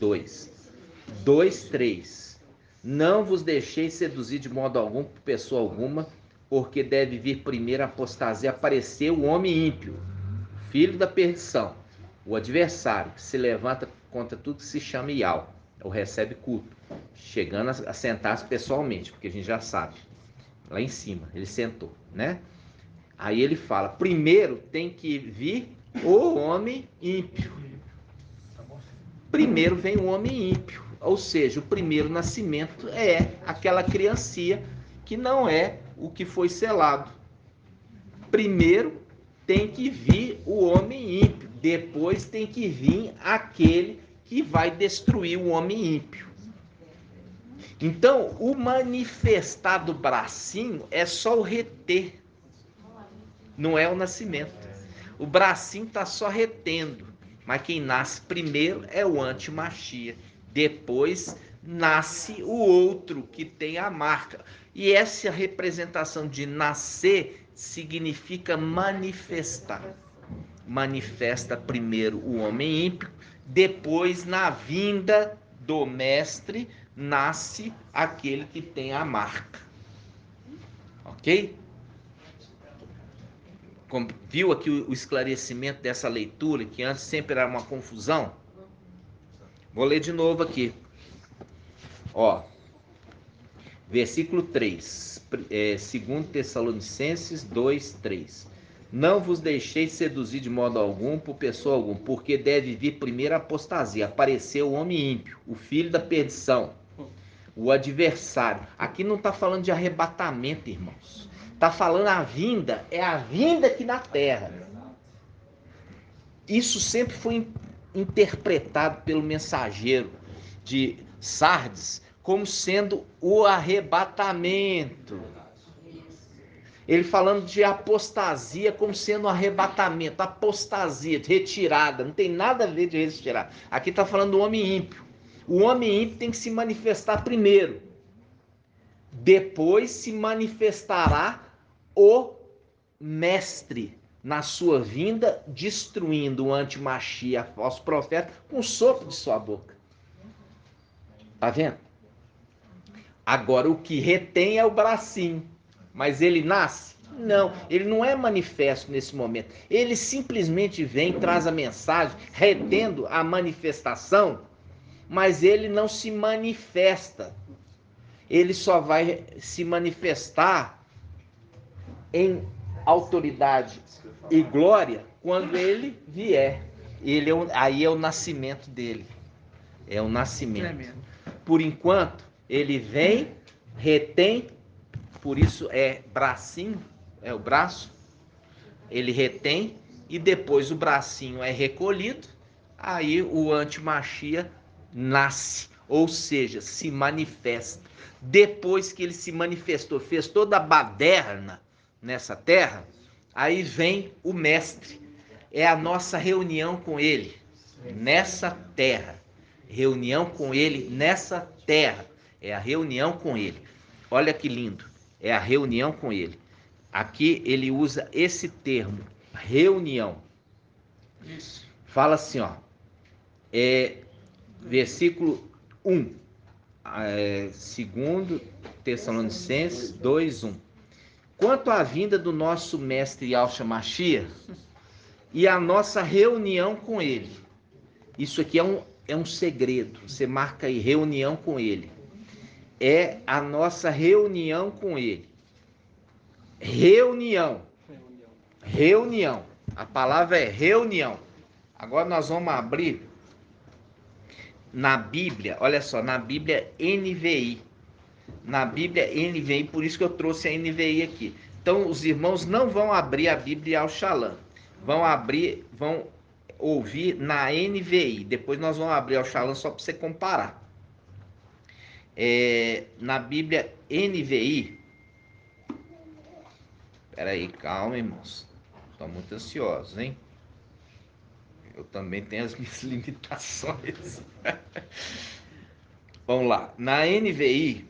2:3. Não vos deixeis seduzir de modo algum por pessoa alguma, porque deve vir primeiro a apostasia, aparecer o homem ímpio, filho da perdição, o adversário, que se levanta contra tudo que se chama Ial, ou recebe culto, chegando a sentar-se pessoalmente, porque a gente já sabe, lá em cima, ele sentou, né? Aí ele fala, primeiro tem que vir o homem ímpio. Primeiro vem o homem ímpio, ou seja, o primeiro nascimento é aquela criancinha que não é o que foi selado. Primeiro tem que vir o homem ímpio, depois tem que vir aquele que vai destruir o homem ímpio. Então, o manifestar do bracinho é só o reter, não é o nascimento. O bracinho está só retendo, mas quem nasce primeiro é o anti-Machia. Depois nasce o outro que tem a marca. E essa representação de nascer significa manifestar. Manifesta primeiro o homem ímpio, depois na vinda do mestre nasce aquele que tem a marca. Ok? Viu aqui o esclarecimento dessa leitura, que antes sempre era uma confusão? Vou ler de novo aqui. Ó, versículo 3, 2 Tessalonicenses 2:3. Não vos deixeis seduzir de modo algum por pessoa alguma, porque deve vir primeiro a apostasia, aparecer o homem ímpio, o filho da perdição, o adversário. Aqui não está falando de arrebatamento, irmãos. Está falando a vinda, é a vinda aqui na terra. Isso sempre foi interpretado pelo mensageiro de Sardes como sendo o arrebatamento. Ele falando de apostasia como sendo um arrebatamento, apostasia, retirada, não tem nada a ver de retirar. Aqui está falando do homem ímpio. O homem ímpio tem que se manifestar primeiro. Depois se manifestará o mestre na sua vinda, destruindo o anti-Machia, falso profeta, com o sopro de sua boca. Tá vendo? Agora, o que retém é o bracinho. Mas ele nasce? Não, ele não é manifesto nesse momento. Ele simplesmente vem, traz a mensagem, retendo a manifestação, mas ele não se manifesta. Ele só vai se manifestar em autoridade e glória quando ele vier. Aí é o nascimento dele. É o nascimento. Por enquanto, ele vem, retém, por isso é bracinho, é o braço. Ele retém e depois o bracinho é recolhido. Aí o anti-Machia nasce, ou seja, se manifesta. Depois que ele se manifestou, fez toda a baderna nessa terra, aí vem o mestre. É a nossa reunião com ele nessa terra. Reunião com ele nessa terra. É a reunião com ele. Olha que lindo. É a reunião com ele. Aqui ele usa esse termo, reunião.
Isso.
Fala assim, ó. Versículo 1. 2 Tessalonicenses 2:1. Quanto à vinda do nosso mestre Yahshua Mashiach e a nossa reunião com ele. Isso aqui é um segredo. Você marca aí, reunião com ele. É a nossa reunião com ele. Reunião. A palavra é reunião. Agora nós vamos abrir na Bíblia, olha só, na Bíblia NVI. Na Bíblia NVI, por isso que eu trouxe a NVI aqui. Então os irmãos não vão abrir a Bíblia ao Shalom. Vão abrir, vão ouvir na NVI. Depois nós vamos abrir o Shalom só para você comparar. Na Bíblia NVI. Espera aí, calma, irmãos. Estou muito ansioso, hein? Eu também tenho as minhas limitações. Vamos lá. Na NVI,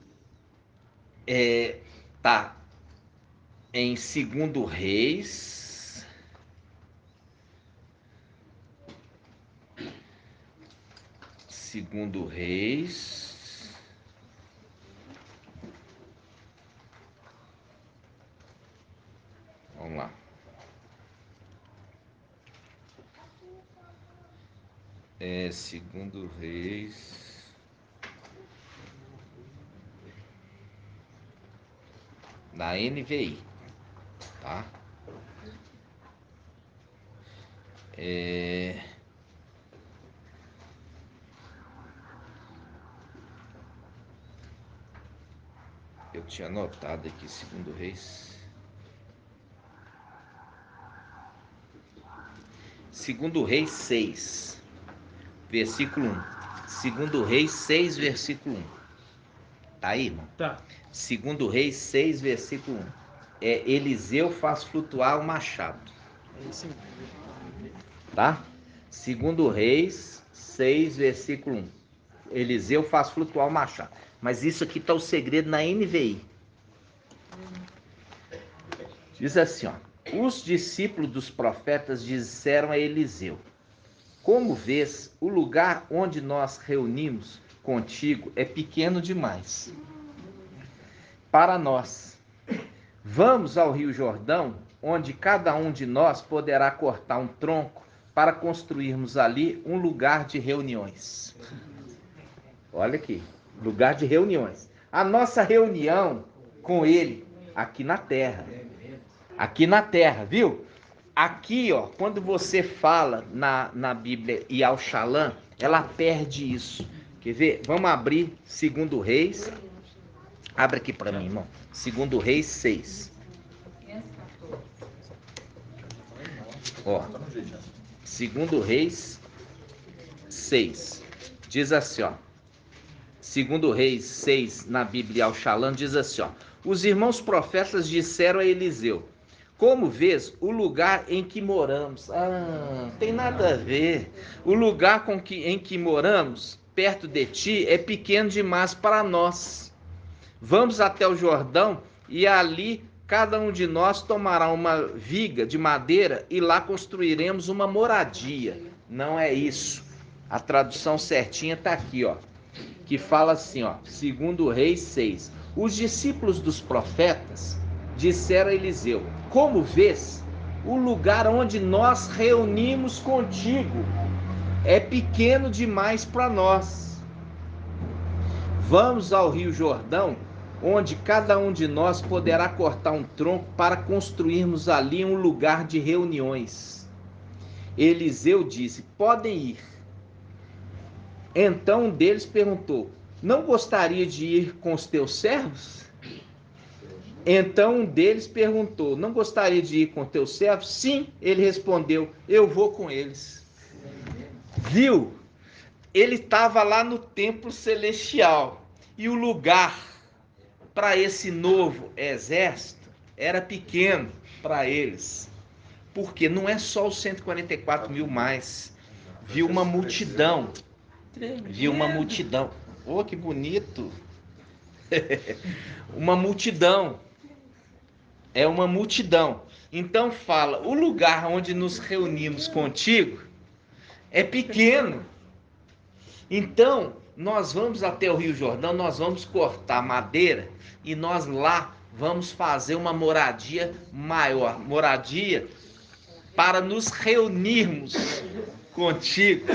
tá em 2 Reis. Segundo Reis. Vamos lá. Segundo Reis. Na NVI, tá? Eu tinha anotado aqui, 2 Reis. 2 Reis 6, versículo 1. 2 Reis 6, versículo 1. Tá aí, irmão?
Tá.
2 Reis 6, versículo 1. Eliseu faz flutuar o machado.
É isso mesmo.
Tá? 2 Reis 6, versículo 1. Eliseu faz flutuar o machado. Mas isso aqui tá o segredo na NVI. Diz assim, ó. Os discípulos dos profetas disseram a Eliseu: como vês, o lugar onde nós reunimos contigo é pequeno demais para nós. Vamos ao Rio Jordão, onde cada um de nós poderá cortar um tronco para construirmos ali um lugar de reuniões. Olha aqui, lugar de reuniões. A nossa reunião com ele aqui na terra. Aqui na terra, viu? Aqui, ó, quando você fala na Bíblia e ao Shalom, ela perde isso. Quer ver? Vamos abrir 2 Reis. Abre aqui para mim, irmão. 2 Reis 6. Ó, 2 Reis 6. Diz assim, ó. 2 Reis 6, na Bíblia ao Shalom, diz assim, ó. Os irmãos profetas disseram a Eliseu: como vês, o lugar em que moramos... tem nada a ver. O lugar em que moramos, perto de ti, é pequeno demais para nós. Vamos até o Jordão e ali cada um de nós tomará uma viga de madeira e lá construiremos uma moradia. Não é isso. A tradução certinha está aqui, ó. Que fala assim, ó. 2 Reis 6. Os discípulos dos profetas disseram a Eliseu: como vês, o lugar onde nós reunimos contigo é pequeno demais para nós. Vamos ao Rio Jordão, onde cada um de nós poderá cortar um tronco para construirmos ali um lugar de reuniões. Eliseu disse: podem ir. Então um deles perguntou: não gostaria de ir com os teus servos? Então um deles perguntou: não gostaria de ir com teus servos? Sim, ele respondeu: eu vou com eles. Viu? Ele estava lá no templo celestial e o lugar para esse novo exército era pequeno para eles. Porque não é só os 144 mil mais. Viu uma multidão. Viu uma multidão. Oh, que bonito! Uma multidão. É uma multidão. Então fala, o lugar onde nos reunimos contigo é pequeno. Então, nós vamos até o Rio Jordão, nós vamos cortar madeira e nós lá vamos fazer uma moradia maior. Moradia para nos reunirmos contigo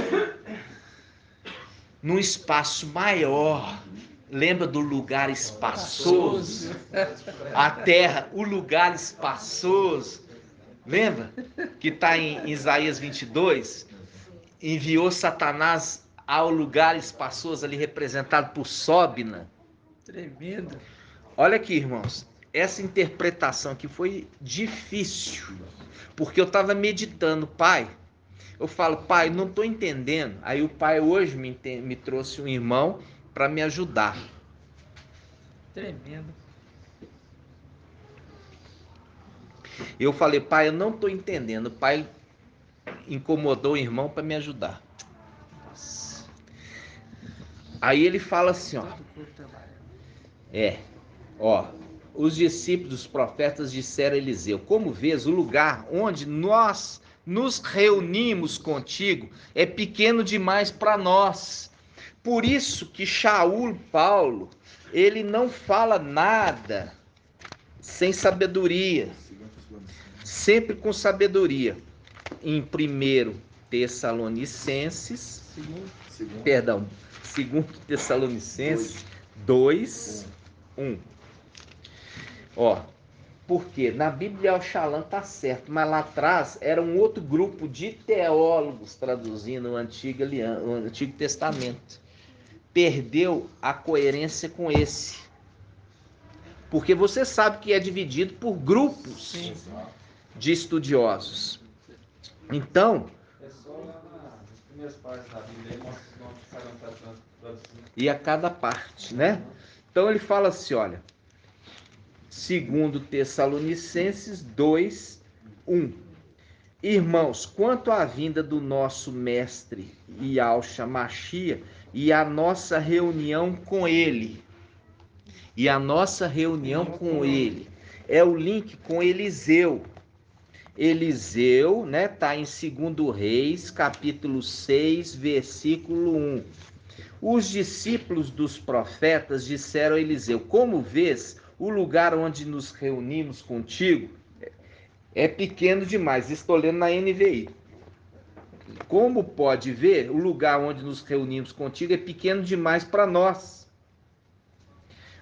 num espaço maior. Lembra do lugar espaçoso? A terra, o lugar espaçoso. Lembra? Que está em Isaías 22. Enviou Satanás ao lugar espaçoso ali representado por Sóbina.
Tremendo.
Olha aqui, irmãos. Essa interpretação aqui foi difícil. Porque eu estava meditando, pai, Eu falo, pai, não estou entendendo. Aí o pai hoje me trouxe um irmão para me ajudar.
Tremendo.
Eu falei, pai, eu não estou entendendo. O pai incomodou o irmão para me ajudar. Aí ele fala assim, os discípulos dos profetas disseram a Eliseu, como vês, o lugar onde nós nos reunimos contigo é pequeno demais para nós. Por isso que Shaul, Paulo, ele não fala nada sem sabedoria, sempre com sabedoria. Em 1 Tessalonicenses, 2 Tessalonicenses 2, 1. Porque na Bíblia o Shalom tá certo, mas lá atrás era um outro grupo de teólogos traduzindo o Antigo Testamento. Perdeu a coerência com esse. Porque você sabe que é dividido por grupos de estudiosos. Então, e a cada parte, né? Então ele fala assim, olha, 2 Tessalonicenses 2, 1. Irmãos, quanto à vinda do nosso mestre Yahshua Mashiach e a nossa reunião com ele, é o link com Eliseu. Eliseu, né, tá em 2 Reis, capítulo 6, versículo 1. Os discípulos dos profetas disseram a Eliseu, como vês, o lugar onde nos reunimos contigo é pequeno demais. Estou lendo na NVI. Como pode ver, o lugar onde nos reunimos contigo é pequeno demais para nós.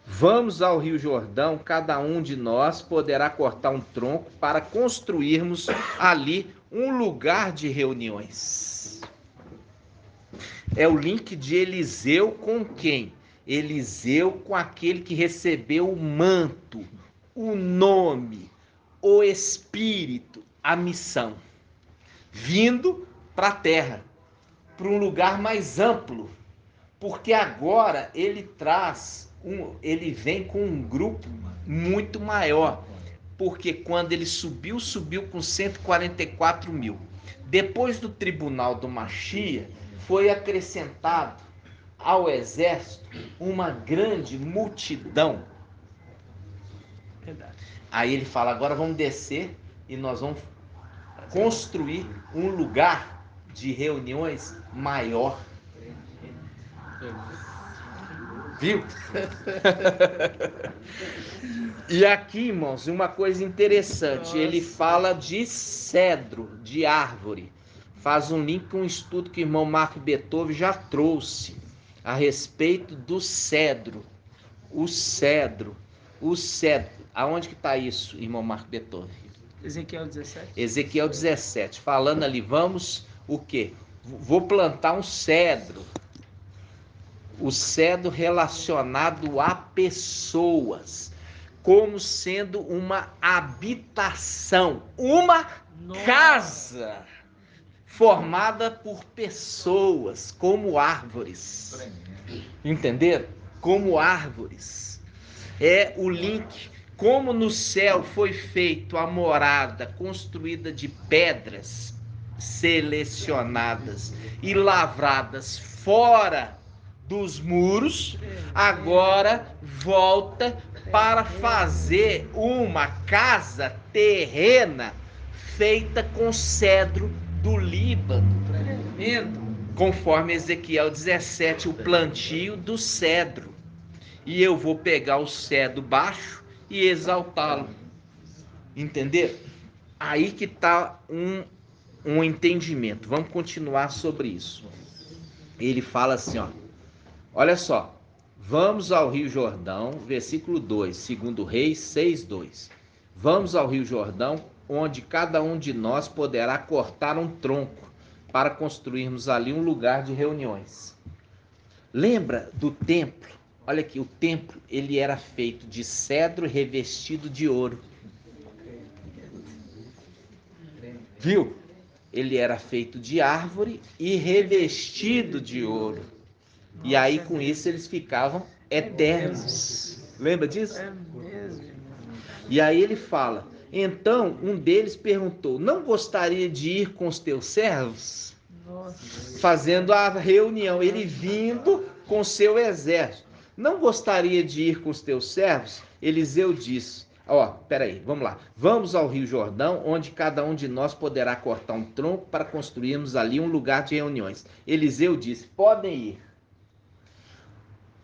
Vamos ao Rio Jordão, cada um de nós poderá cortar um tronco para construirmos ali um lugar de reuniões. É o link de Eliseu com quem? Eliseu com aquele que recebeu o manto, o nome, o espírito, a missão. Vindo para a terra, para um lugar mais amplo. Porque agora ele vem com um grupo muito maior. Porque quando ele subiu com 144 mil. Depois do tribunal do Mashiach, foi acrescentado ao exército uma grande multidão.
Verdade.
Aí ele fala, agora vamos descer e nós vamos construir um lugar de reuniões maior. Viu? E aqui, irmãos, uma coisa interessante, ele fala de cedro, de árvore. Faz um link com um estudo que o irmão Marco Beethoven já trouxe a respeito do cedro. O cedro. Aonde que está isso, irmão Marco Beethoven?
Ezequiel 17.
Ezequiel 17. Falando ali, vamos o quê? Vou plantar um cedro. O cedro relacionado a pessoas, como sendo uma habitação, uma casa formada por pessoas, como árvores. Entenderam? Como árvores. É o link. Como no céu foi feito a morada construída de pedras selecionadas e lavradas fora dos muros, agora volta para fazer uma casa terrena feita com cedro do Líbano. Conforme Ezequiel 17, o plantio do cedro. E eu vou pegar o cedro baixo e exaltá-lo. Entendeu? Aí que está um entendimento. Vamos continuar sobre isso. Ele fala assim, olha só. Vamos ao Rio Jordão, versículo 2, 2 Reis 6, 2. Vamos ao Rio Jordão, onde cada um de nós poderá cortar um tronco para construirmos ali um lugar de reuniões. Lembra do templo? Olha aqui, o templo, ele era feito de cedro revestido de ouro. Viu? ele era feito de árvore e revestido de ouro. E aí com isso eles ficavam eternos. Lembra disso?
É mesmo.
E aí ele fala, então um deles perguntou, não gostaria de ir com os teus servos?
Nossa.
Fazendo a reunião, ele vindo com seu exército. Não gostaria de ir com os teus servos? Eliseu disse, peraí, vamos lá. Vamos ao Rio Jordão, onde cada um de nós poderá cortar um tronco para construirmos ali um lugar de reuniões. Eliseu disse, podem ir.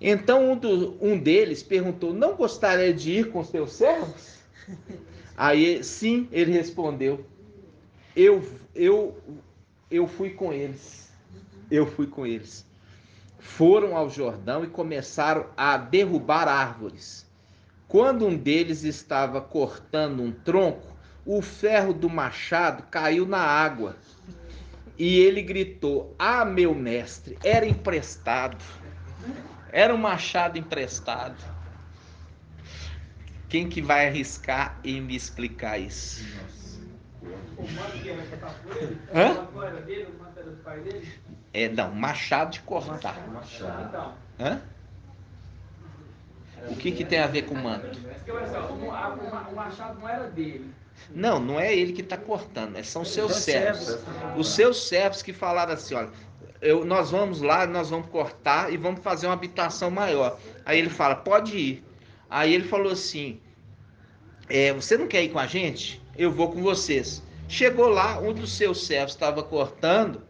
Então um deles perguntou, não gostaria de ir com os teus servos? Aí, sim, ele respondeu, eu fui com eles. Eu fui com eles. Foram ao Jordão e começaram a derrubar árvores. Quando um deles estava cortando um tronco, o ferro do machado caiu na água. E ele gritou, meu mestre, era emprestado. Era um machado emprestado. Quem que vai arriscar em me explicar isso?
O manto que era por ele?
Hã?
O manto era dele? O manto era do pai dele?
Não, machado de cortar.
Então.
Hã? O que tem a ver com manto?
O machado não era dele.
Não é ele que está cortando, são seus servos. Os seus servos que falaram assim, olha, nós vamos lá, nós vamos cortar e vamos fazer uma habitação maior. Aí ele fala, pode ir. Aí ele falou assim, você não quer ir com a gente? Eu vou com vocês. Chegou lá, um dos seus servos estava cortando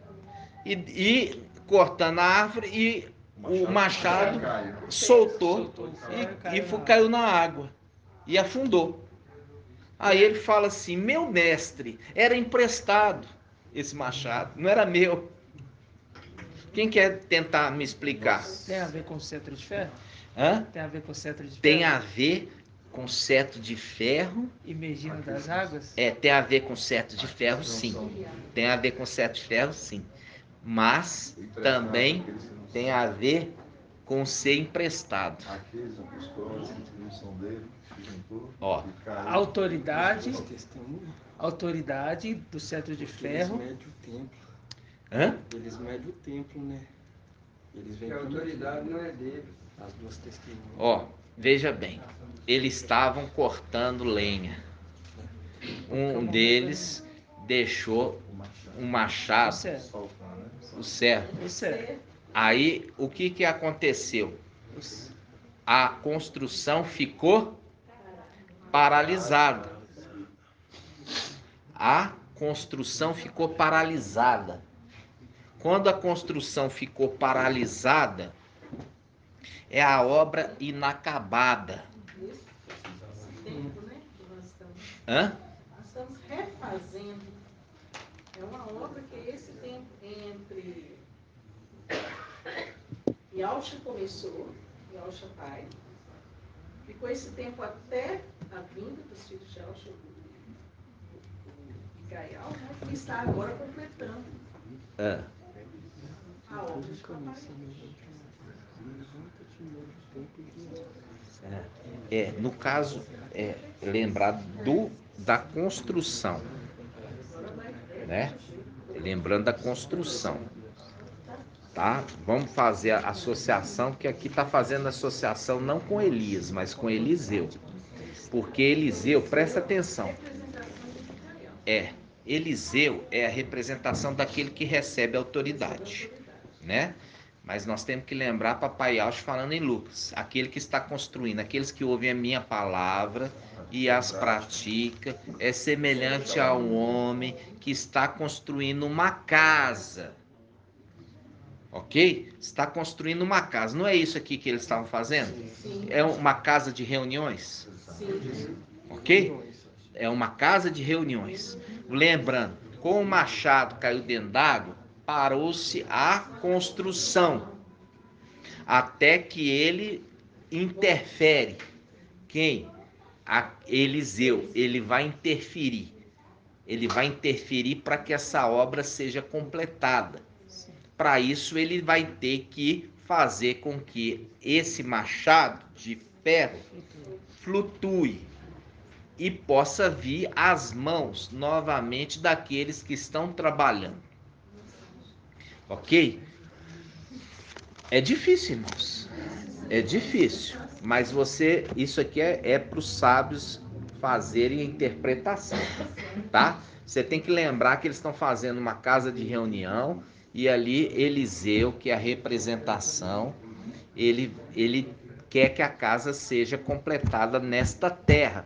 e cortando a árvore e o machado soltou e caiu na água e afundou. Aí ele fala assim, meu mestre, era emprestado esse machado, não era meu. Quem quer tentar me explicar?
Tem a ver com cetro de ferro?
Hã?
Tem a ver com cetro de ferro?
Tem a ver com cetro de ferro.
Emergindo das águas?
Tem a ver com cetro de ferro, sim. Tem a ver com cetro de ferro, sim. Mas também tem a ver com ser emprestado. Ó,
autoridade do cetro de ferro.
Hã?
Eles medem o templo, né? Eles vêm
a autoridade não é dele.
As duas testemunhas.
Ó, veja bem. Eles estavam cortando lenha. Um deles deixou um machado. O servo. Aí, o que aconteceu? A construção ficou paralisada. A construção ficou paralisada. Quando a construção ficou paralisada, é a obra inacabada.
Tempo, né? Que nós estamos.
Hã?
Nós estamos refazendo. É uma obra que é esse tempo entre Yalcha começou, Yalcha pai, ficou esse tempo até a vinda dos filhos de Yalcha, e Gaial, né? Que está agora completando a obra de papai.
No caso, lembrar da construção, né? Lembrando da construção, tá? Vamos fazer a associação, que aqui está fazendo associação não com Elias, mas com Eliseu, porque Eliseu, presta atenção, Eliseu é a representação daquele que recebe autoridade, né? Mas nós temos que lembrar Papai Yalcha falando em Lucas, aquele que está construindo, aqueles que ouvem a minha palavra e as pratica, é semelhante a um homem que está construindo uma casa. Ok? Está construindo uma casa. Não é isso aqui que eles estavam fazendo?
Sim.
É uma casa de reuniões?
Sim.
Ok? É uma casa de reuniões. Lembrando, com o machado caiu dentro d'água, parou-se a construção, até que ele interfere. Quem? Eliseu. Ele vai interferir para que essa obra seja completada. Para isso ele vai ter que fazer com que esse machado de ferro flutue. e possa vir às mãos novamente daqueles que estão trabalhando. Ok? É difícil, irmãos. É difícil. Mas isso aqui é para os sábios fazerem a interpretação, tá? Você tem que lembrar que eles estão fazendo uma casa de reunião e ali Eliseu, que é a representação, ele quer que a casa seja completada nesta terra,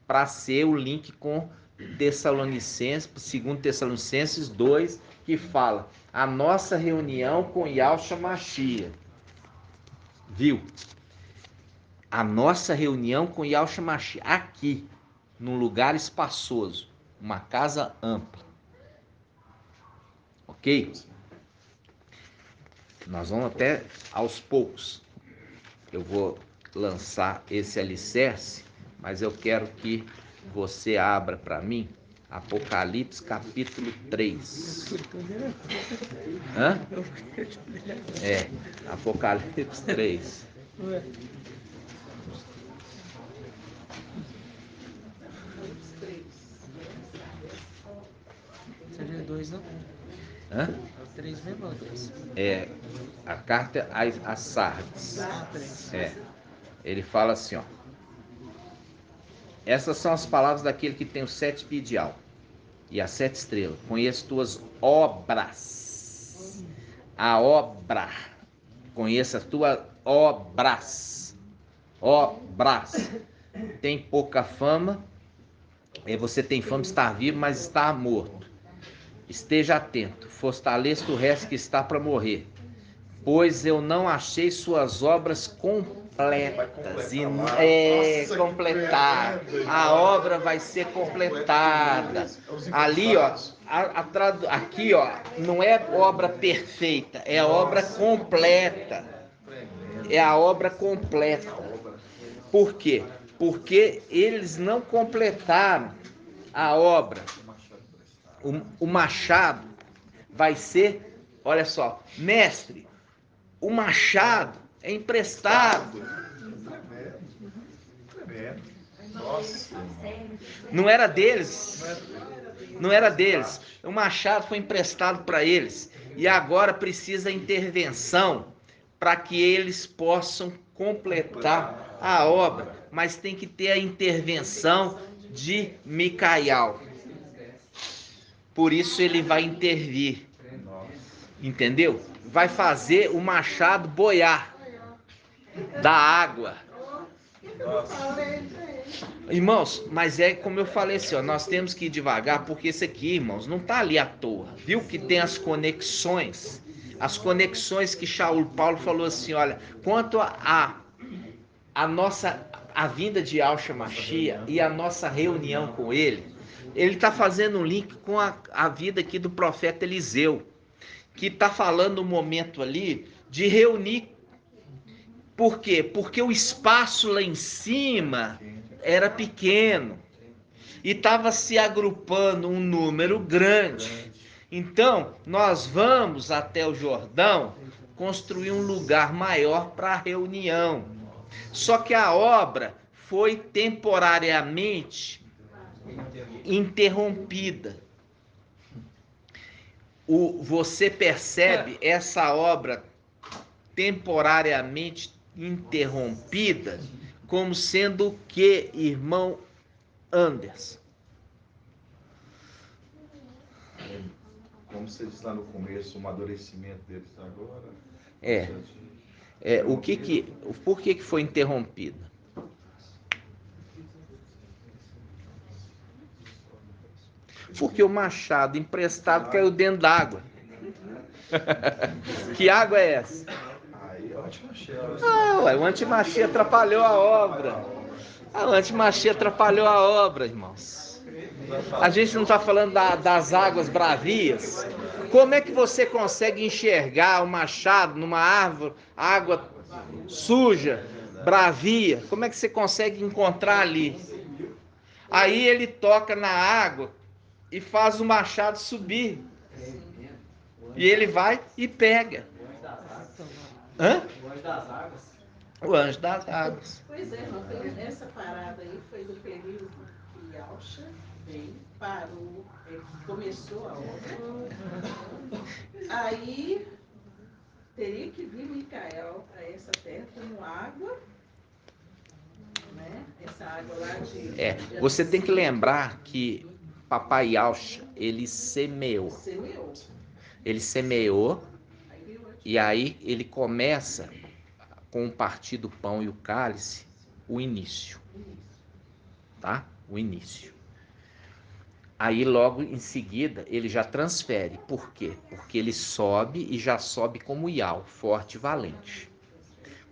para ser o link com Tessalonicenses, 2 Tessalonicenses 2, que fala a nossa reunião com Yahshua Mashiach. Viu? A nossa reunião com Yahshua Mashiach, aqui, num lugar espaçoso, uma casa ampla. Ok? Nós vamos até aos poucos. Eu vou lançar esse alicerce, mas eu quero que você abra para mim Apocalipse capítulo 3. Hã? Apocalipse 3.
Seria 2, não?
Hã?
3 mesmo ou 2?
A carta a Sardes.
3.
Ele fala assim, ó. Essas são as palavras daquele que tem os 7 pidial e as 7 estrelas. Conheço tuas obras. A obra. Conheça as tuas obras. Obras. Tem pouca fama. Você tem fama de estar vivo, mas está morto. Esteja atento. Fortaleça o resto que está para morrer. Pois eu não achei suas obras completas. Completar. A obra vai ser completada. Ali, ó, aqui, ó, não é obra perfeita, é a obra completa. É a obra completa. Por quê? Porque eles não completaram a obra. O machado vai ser, olha só, mestre, o machado é emprestado. Não era deles. Não era deles. O machado foi emprestado para eles. E agora precisa intervenção para que eles possam completar a obra. Mas tem que ter a intervenção de Micael. Por isso ele vai intervir. Entendeu? Vai fazer o machado boiar da água. Irmãos, mas é como eu falei assim, ó, nós temos que ir devagar, porque esse aqui, irmãos, não está ali à toa. Viu que tem as conexões que Shaul Paulo falou assim, olha, quanto a vinda de Yahshua Mashiach e a nossa reunião com ele está fazendo um link com a vida aqui do profeta Eliseu, que está falando um momento ali de reunir. Por quê? Porque o espaço lá em cima era pequeno e estava se agrupando um número grande. Então, nós vamos até o Jordão construir um lugar maior para a reunião. Só que a obra foi temporariamente interrompida. Você percebe essa obra temporariamente interrompida como sendo o que, irmão Anderson?
Como você disse lá no começo, o amadurecimento deles agora.
Por que foi interrompida? Porque o machado emprestado caiu dentro d'água. Que água é essa? O antimachia atrapalhou a obra. O antimachia atrapalhou a obra, irmãos. A gente não está falando das águas bravias. Como é que você consegue enxergar o machado numa árvore, água suja, bravia? Como é que você consegue encontrar ali? Aí ele toca na água e faz o machado subir. E ele vai e pega. Hã? O anjo das águas.
Pois é, não foi essa parada aí, foi do período que Yalcha veio, parou, começou a obra. Aí teria que vir Micael para essa terra como água, né? Essa água lá de
Você tem que lembrar que Papai Yalcha, ele semeou. Ele semeou e aí ele começa com o partir do pão e o cálice, o início. Tá? O início. Aí logo em seguida ele já transfere. Por quê? Porque ele sobe e já sobe como Ial, forte e valente.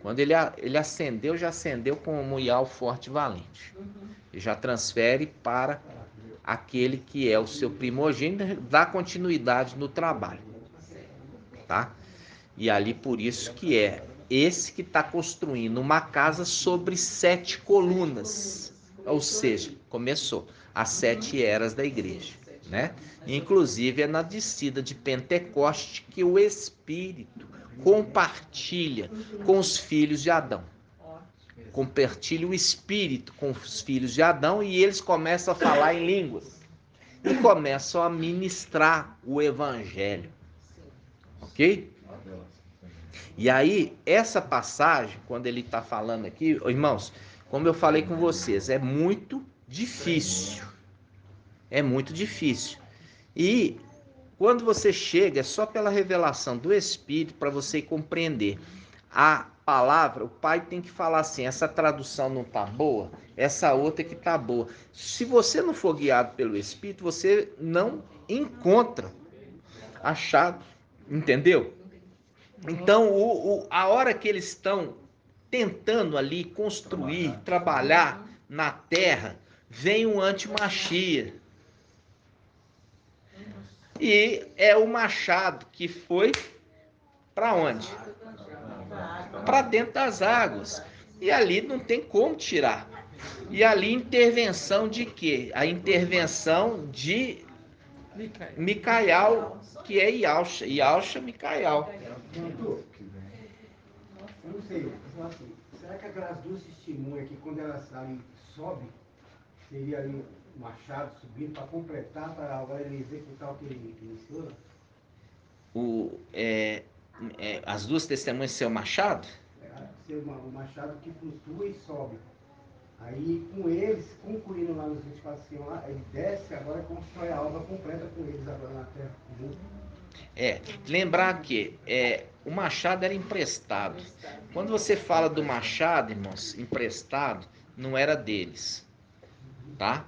Quando ele ascendeu, já ascendeu como Ial, forte e valente. Ele já transfere para aquele que é o seu primogênito, dá continuidade no trabalho. Tá? E ali por isso que é esse que está construindo uma casa sobre 7 colunas. Ou seja, começou as 7 eras da igreja, né? Inclusive é na descida de Pentecoste que o Espírito compartilha com os filhos de Adão. Compartilha o Espírito com os filhos de Adão e eles começam a falar em línguas. E começam a ministrar o Evangelho. Ok? E aí, essa passagem, quando ele está falando aqui, irmãos, como eu falei com vocês, é muito difícil. É muito difícil. E quando você chega, é só pela revelação do Espírito para você compreender a palavra. O pai tem que falar assim: essa tradução não está boa, essa outra que está boa. Se você não for guiado pelo Espírito, você não encontra achado, entendeu? Então, a hora que eles estão tentando ali construir, trabalhar na terra, vem um antimachia. E é o machado que foi para onde? Para dentro das águas. E ali não tem como tirar. E ali intervenção de quê? A intervenção de Micael, que é Yalcha. Yalcha, Micael.
Eu não sei, assim, será que aquelas duas testemunhas que quando elas saem, sobe, seria ali o machado subindo para completar, para agora ele executar o que ele ensina?
As duas testemunhas ser o machado?
Ser o machado que flutua e sobe. Aí com eles, concluindo lá nos 24 anciãos lá, ele desce agora e constrói a obra completa com eles agora na terra.
Lembrar que o machado era emprestado. Quando você fala do machado, irmãos, emprestado, não era deles, tá?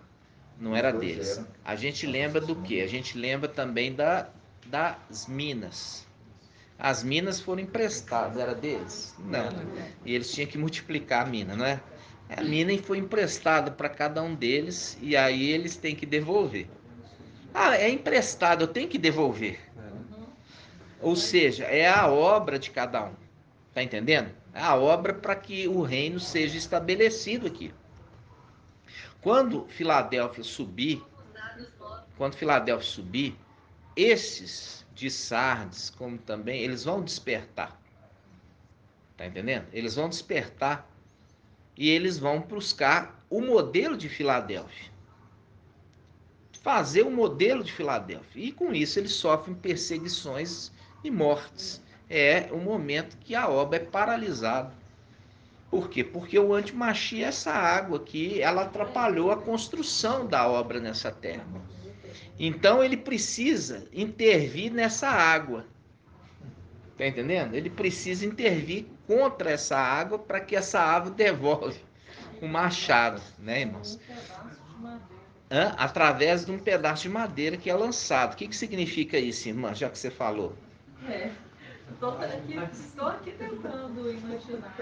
Não era deles. A gente lembra do quê? A gente lembra também das minas. As minas foram emprestadas, era deles? Não. E eles tinham que multiplicar a mina, não é? A mina foi emprestada para cada um deles e aí eles têm que devolver. Ah, é emprestado, eu tenho que devolver. Ou seja, é a obra de cada um. Tá entendendo? É a obra para que o reino seja estabelecido aqui. Quando Filadélfia subir, esses de Sardes, como também, eles vão despertar. Tá entendendo? Eles vão despertar e eles vão buscar o modelo de Filadélfia. Fazer o modelo de Filadélfia. E com isso eles sofrem perseguições e mortes. É o momento que a obra é paralisada. Por quê? Porque o antimachia, essa água aqui, ela atrapalhou a construção da obra nessa terra. Então ele precisa intervir nessa água. Tá entendendo? Ele precisa intervir contra essa água para que essa água devolve o machado, né, irmãos? Através de um pedaço de madeira que é lançado. O que significa isso, irmã, já que você falou?
Estou aqui tentando imaginar.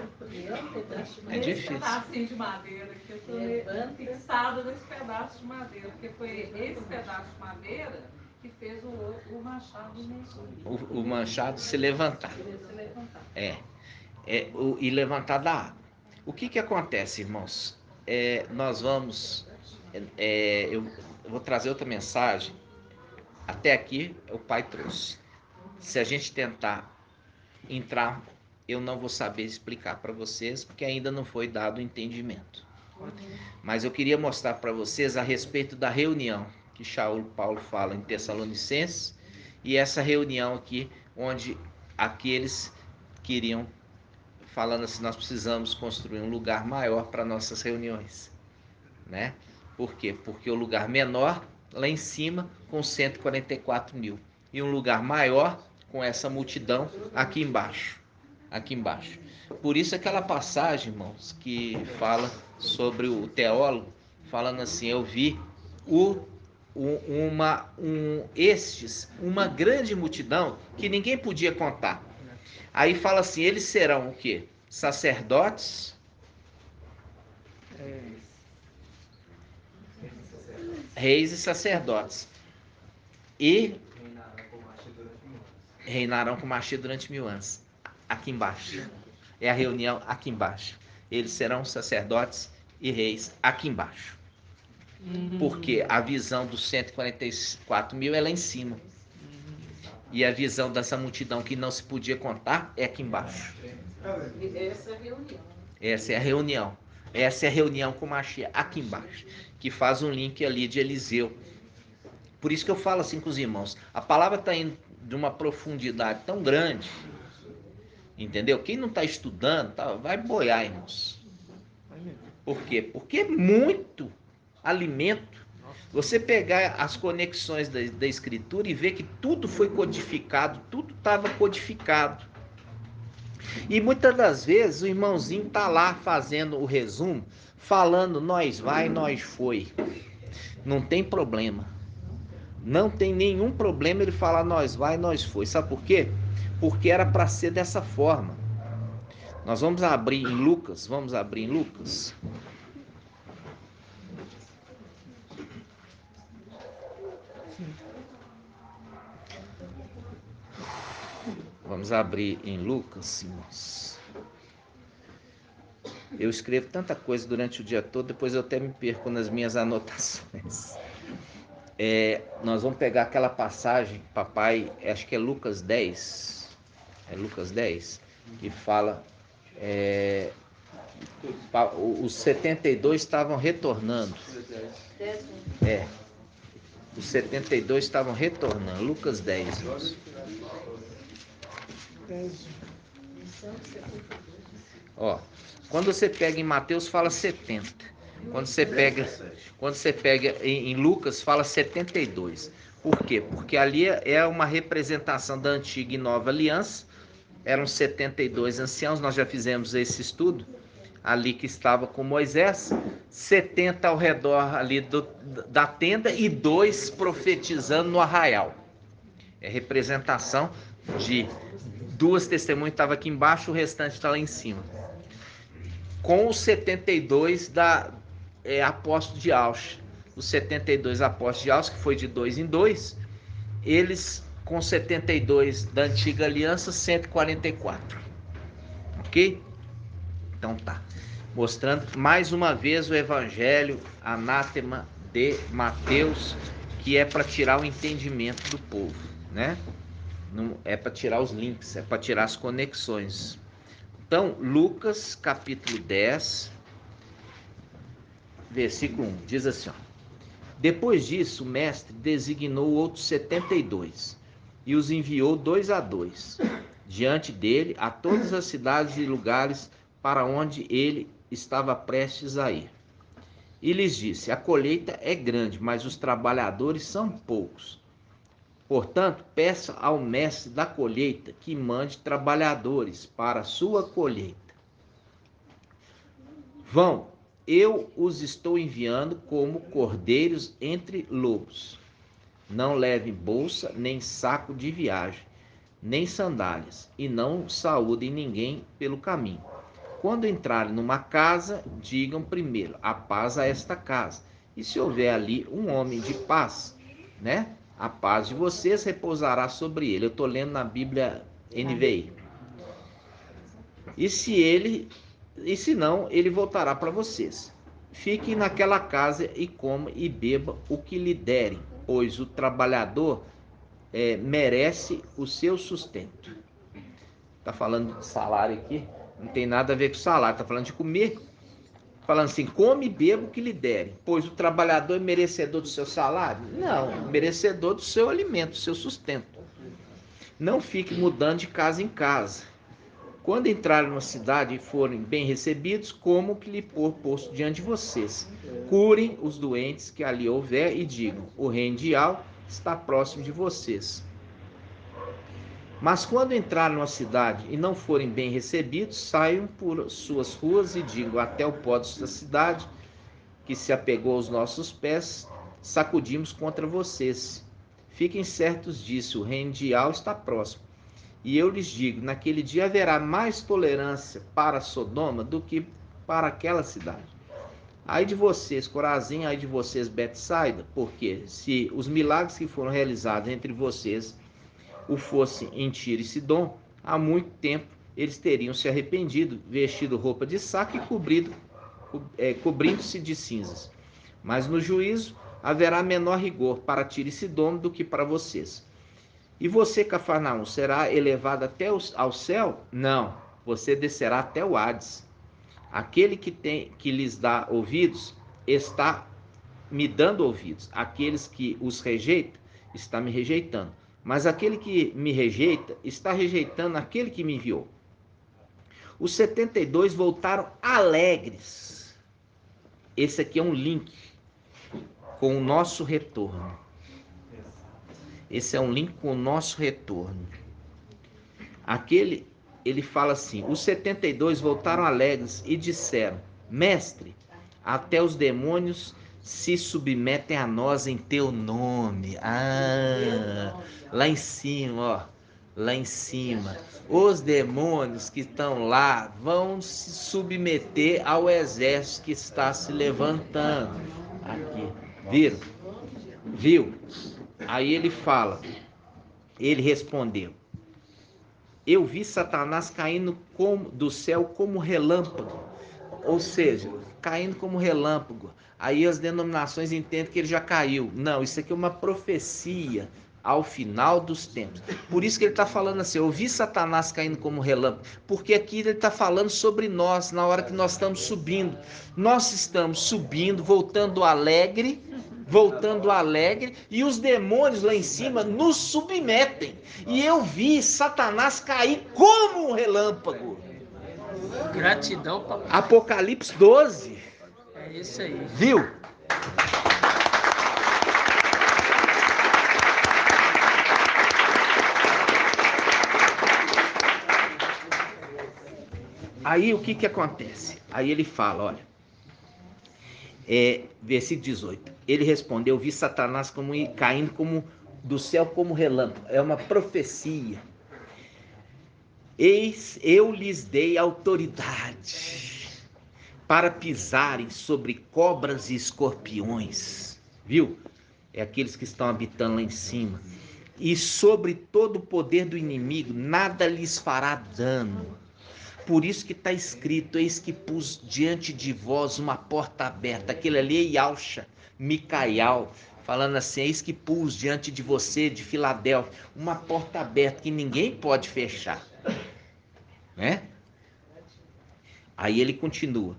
É difícil.
Esse pedacinho de madeira que eu estou fixada nesse pedaço de madeira, porque foi esse pedaço de madeira que fez o machado
o machado se levantar. E levantar da água. O que acontece, irmãos? Nós vamos... eu vou trazer outra mensagem. Até aqui o pai trouxe. Se a gente tentar entrar eu não vou saber explicar para vocês, porque ainda não foi dado o entendimento. Mas eu queria mostrar para vocês a respeito da reunião que Paulo fala em Tessalonicenses, e essa reunião aqui, onde aqueles queriam, falando assim, nós precisamos construir um lugar maior para nossas reuniões, né? Por quê? Porque o lugar menor, lá em cima, com 144 mil, e um lugar maior, com essa multidão, aqui embaixo. Por isso aquela passagem, irmãos, que fala sobre o teólogo, falando assim, eu vi uma grande multidão que ninguém podia contar. Aí fala assim, eles serão o quê? Sacerdotes, reis e sacerdotes. E reinarão com Mashiach durante 1000 anos. Aqui embaixo. É a reunião aqui embaixo. Eles serão sacerdotes e reis aqui embaixo. Porque a visão dos 144 mil é lá em cima. E a visão dessa multidão que não se podia contar é aqui embaixo.
Essa é a reunião.
Essa é a reunião. Essa é a reunião com Mashiach aqui embaixo. Que faz um link ali de Eliseu. Por isso que eu falo assim com os irmãos. A palavra está indo de uma profundidade tão grande. Entendeu? Quem não está estudando vai boiar, irmãos. Por quê? Porque é muito alimento. Você pegar as conexões da Escritura e ver que tudo foi codificado, tudo estava codificado. E muitas das vezes o irmãozinho está lá fazendo o resumo, falando nós vai, nós foi. Não tem problema. Não tem nenhum problema ele falar nós vai, nós foi. Sabe por quê? Porque era para ser dessa forma. Nós vamos abrir em Lucas. Vamos abrir em Lucas. Vamos abrir em Lucas, irmãos. Eu escrevo tanta coisa durante o dia todo, depois eu até me perco nas minhas anotações. Nós vamos pegar aquela passagem, papai, acho que é Lucas 10. É Lucas 10, que fala... os 72 estavam retornando. Os 72 estavam retornando. Lucas 10, irmãos. Ó, quando você pega em Mateus, fala 70. Quando você pega em Lucas, fala 72. Por quê? Porque ali é uma representação da antiga e nova aliança. Eram 72 anciãos, nós já fizemos esse estudo. Ali que estava com Moisés, 70 ao redor ali da tenda e 2 profetizando no arraial. É representação de 2 testemunhas que estavam aqui embaixo, o restante está lá em cima. Com os 72 apóstolos de Auschwitz. Os 72 apóstolos de Auschwitz, que foi de 2 em 2, eles com 72 da antiga aliança, 144. Ok? Então tá. Mostrando mais uma vez o evangelho anátema de Mateus, que é para tirar o entendimento do povo, né? Não é para tirar os links, é para tirar as conexões. Então, Lucas capítulo 10, versículo 1, diz assim, ó: depois disso, o mestre designou outros 72 e os enviou 2 a 2 diante dele a todas as cidades e lugares para onde ele estava prestes a ir. E lhes disse: a colheita é grande, mas os trabalhadores são poucos. Portanto, peça ao mestre da colheita que mande trabalhadores para a sua colheita. Vão, eu os estou enviando como cordeiros entre lobos. Não levem bolsa, nem saco de viagem, nem sandálias, e não saúdem ninguém pelo caminho. Quando entrarem numa casa, digam primeiro: a paz a esta casa. E se houver ali um homem de paz, né? A paz de vocês repousará sobre ele. Eu estou lendo na Bíblia NVI. E se não, ele voltará para vocês. Fiquem naquela casa e coma e beba o que lhe derem, pois o trabalhador merece o seu sustento. Está falando de salário aqui, não tem nada a ver com salário, está falando de comer. Falando assim, come e beba o que lhe derem, pois o trabalhador é merecedor do seu salário? Não, merecedor do seu alimento, do seu sustento. Não fique mudando de casa em casa. Quando entrarem numa cidade e forem bem recebidos, como que lhe for posto diante de vocês. Curem os doentes que ali houver e digam, o reino de Al está próximo de vocês. Mas quando entrarem numa cidade e não forem bem recebidos, saiam por suas ruas e digam, até o pó desta cidade, que se apegou aos nossos pés, sacudimos contra vocês. Fiquem certos disso, o reino de Al está próximo. E eu lhes digo, naquele dia haverá mais tolerância para Sodoma do que para aquela cidade. Ai de vocês, Corazim, ai de vocês, Betsaida, porque se os milagres que foram realizados entre vocês o fossem em Tiro e Sidom, há muito tempo eles teriam se arrependido, vestido roupa de saco e cobrindo-se de cinzas. Mas no juízo haverá menor rigor para Tiro e Sidom do que para vocês. E você, Cafarnaum, será elevado até ao céu? Não, você descerá até o Hades. Aquele que lhes dá ouvidos, está me dando ouvidos. Aqueles que os rejeitam, está me rejeitando. Mas aquele que me rejeita, está rejeitando aquele que me enviou. Os 72 voltaram alegres. Esse aqui é um link com o nosso retorno. Esse é um link com o nosso retorno. Ele fala assim, os 72 voltaram alegres e disseram, mestre, até os demônios se submetem a nós em teu nome. Lá em cima, ó, lá em cima, os demônios que estão lá vão se submeter ao exército que está se levantando. Aqui, viram? Viu? Aí ele fala, ele respondeu, eu vi Satanás caindo do céu como relâmpago, ou seja, caindo como relâmpago. Aí as denominações entendem que ele já caiu. Não, isso aqui é uma profecia ao final dos tempos. Por isso que ele está falando assim, eu vi Satanás caindo como relâmpago, porque aqui ele está falando sobre nós, na hora que nós estamos subindo. Nós estamos subindo, voltando alegre, e os demônios lá em cima nos submetem. E eu vi Satanás cair como um relâmpago.
Gratidão, papai.
Apocalipse 12.
É isso aí.
Viu? Aí o que acontece? Aí ele fala, olha, versículo 18, ele respondeu, vi Satanás caindo como do céu como relâmpago. É uma profecia. Eis, eu lhes dei autoridade para pisarem sobre cobras e escorpiões, viu? É aqueles que estão habitando lá em cima. E sobre todo o poder do inimigo, nada lhes fará dano. Por isso que está escrito, eis que pus diante de vós uma porta aberta. Aquele ali é Yalcha, Micaial, falando assim, eis que pus diante de você, de Filadélfia, uma porta aberta que ninguém pode fechar. Né? Aí ele continua,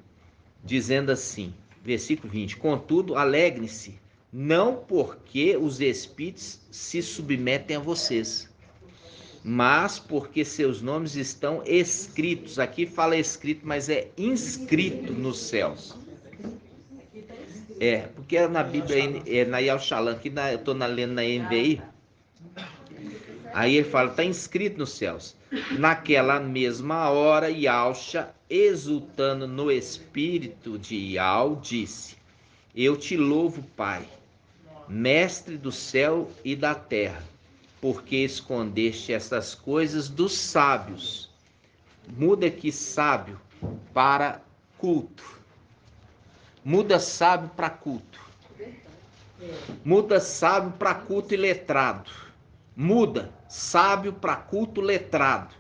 dizendo assim, versículo 20, contudo, alegrem-se, não porque os espíritos se submetem a vocês, mas porque seus nomes estão escritos. Aqui fala escrito, mas é inscrito nos céus. Porque na Bíblia, na Yalchalan, aqui eu estou lendo na NVI, aí ele fala, está inscrito nos céus. Naquela mesma hora, Yalcha, exultando no espírito de Yal, disse, eu te louvo, Pai, mestre do céu e da terra, porque escondeste essas coisas dos sábios. Muda aqui sábio para culto. Muda sábio para culto. Muda sábio para culto e letrado. Muda sábio para culto letrado.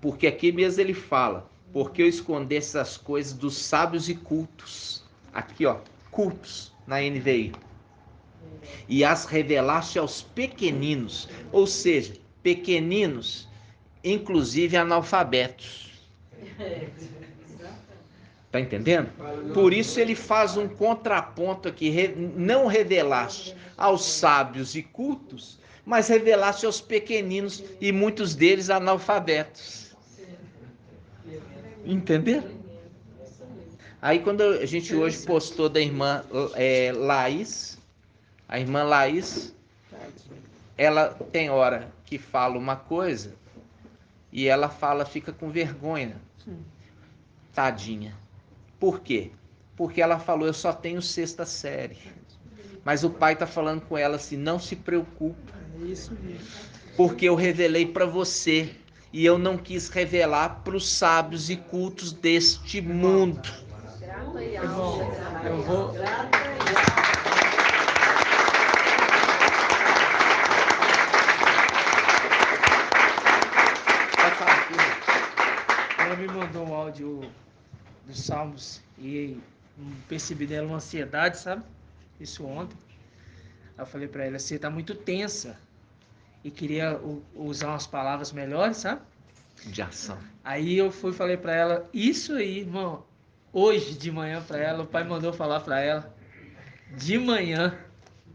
Porque aqui mesmo ele fala, porque eu escondi essas coisas dos sábios e cultos. Aqui, ó, cultos na NVI. E as revelaste aos pequeninos, ou seja, pequeninos, inclusive analfabetos. Está entendendo? Por isso ele faz um contraponto aqui, não revelaste aos sábios e cultos, mas revelaste aos pequeninos e muitos deles analfabetos. Entenderam? Aí quando a gente hoje postou da irmã Laís, a irmã Laís, ela tem hora que fala uma coisa e ela fica com vergonha. Tadinha. Por quê? Porque ela falou, eu só tenho 6ª série. Mas o pai está falando com ela assim, não se preocupa. Porque eu revelei para você e eu não quis revelar para os sábios e cultos deste mundo.
Eu vou... Ela me mandou um áudio dos Salmos e percebi dela uma ansiedade, sabe? Isso ontem. Eu falei pra ela, você tá muito tensa e queria usar umas palavras melhores, sabe?
De ação.
Aí eu falei pra ela, isso aí, irmão, hoje de manhã pra ela, o pai mandou falar pra ela, de manhã.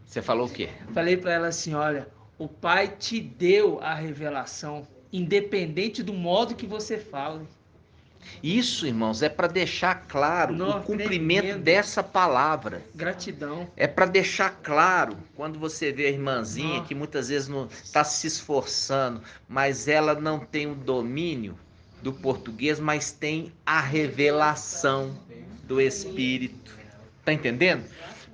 Você falou o quê?
Falei pra ela assim, olha, o pai te deu a revelação, independente do modo que você fala.
Isso, irmãos, é para deixar claro o cumprimento tremendo. Dessa palavra.
Gratidão.
É para deixar claro, quando você vê a irmãzinha que muitas vezes não está se esforçando, mas ela não tem o domínio do português, mas tem a revelação do Espírito. Tá entendendo?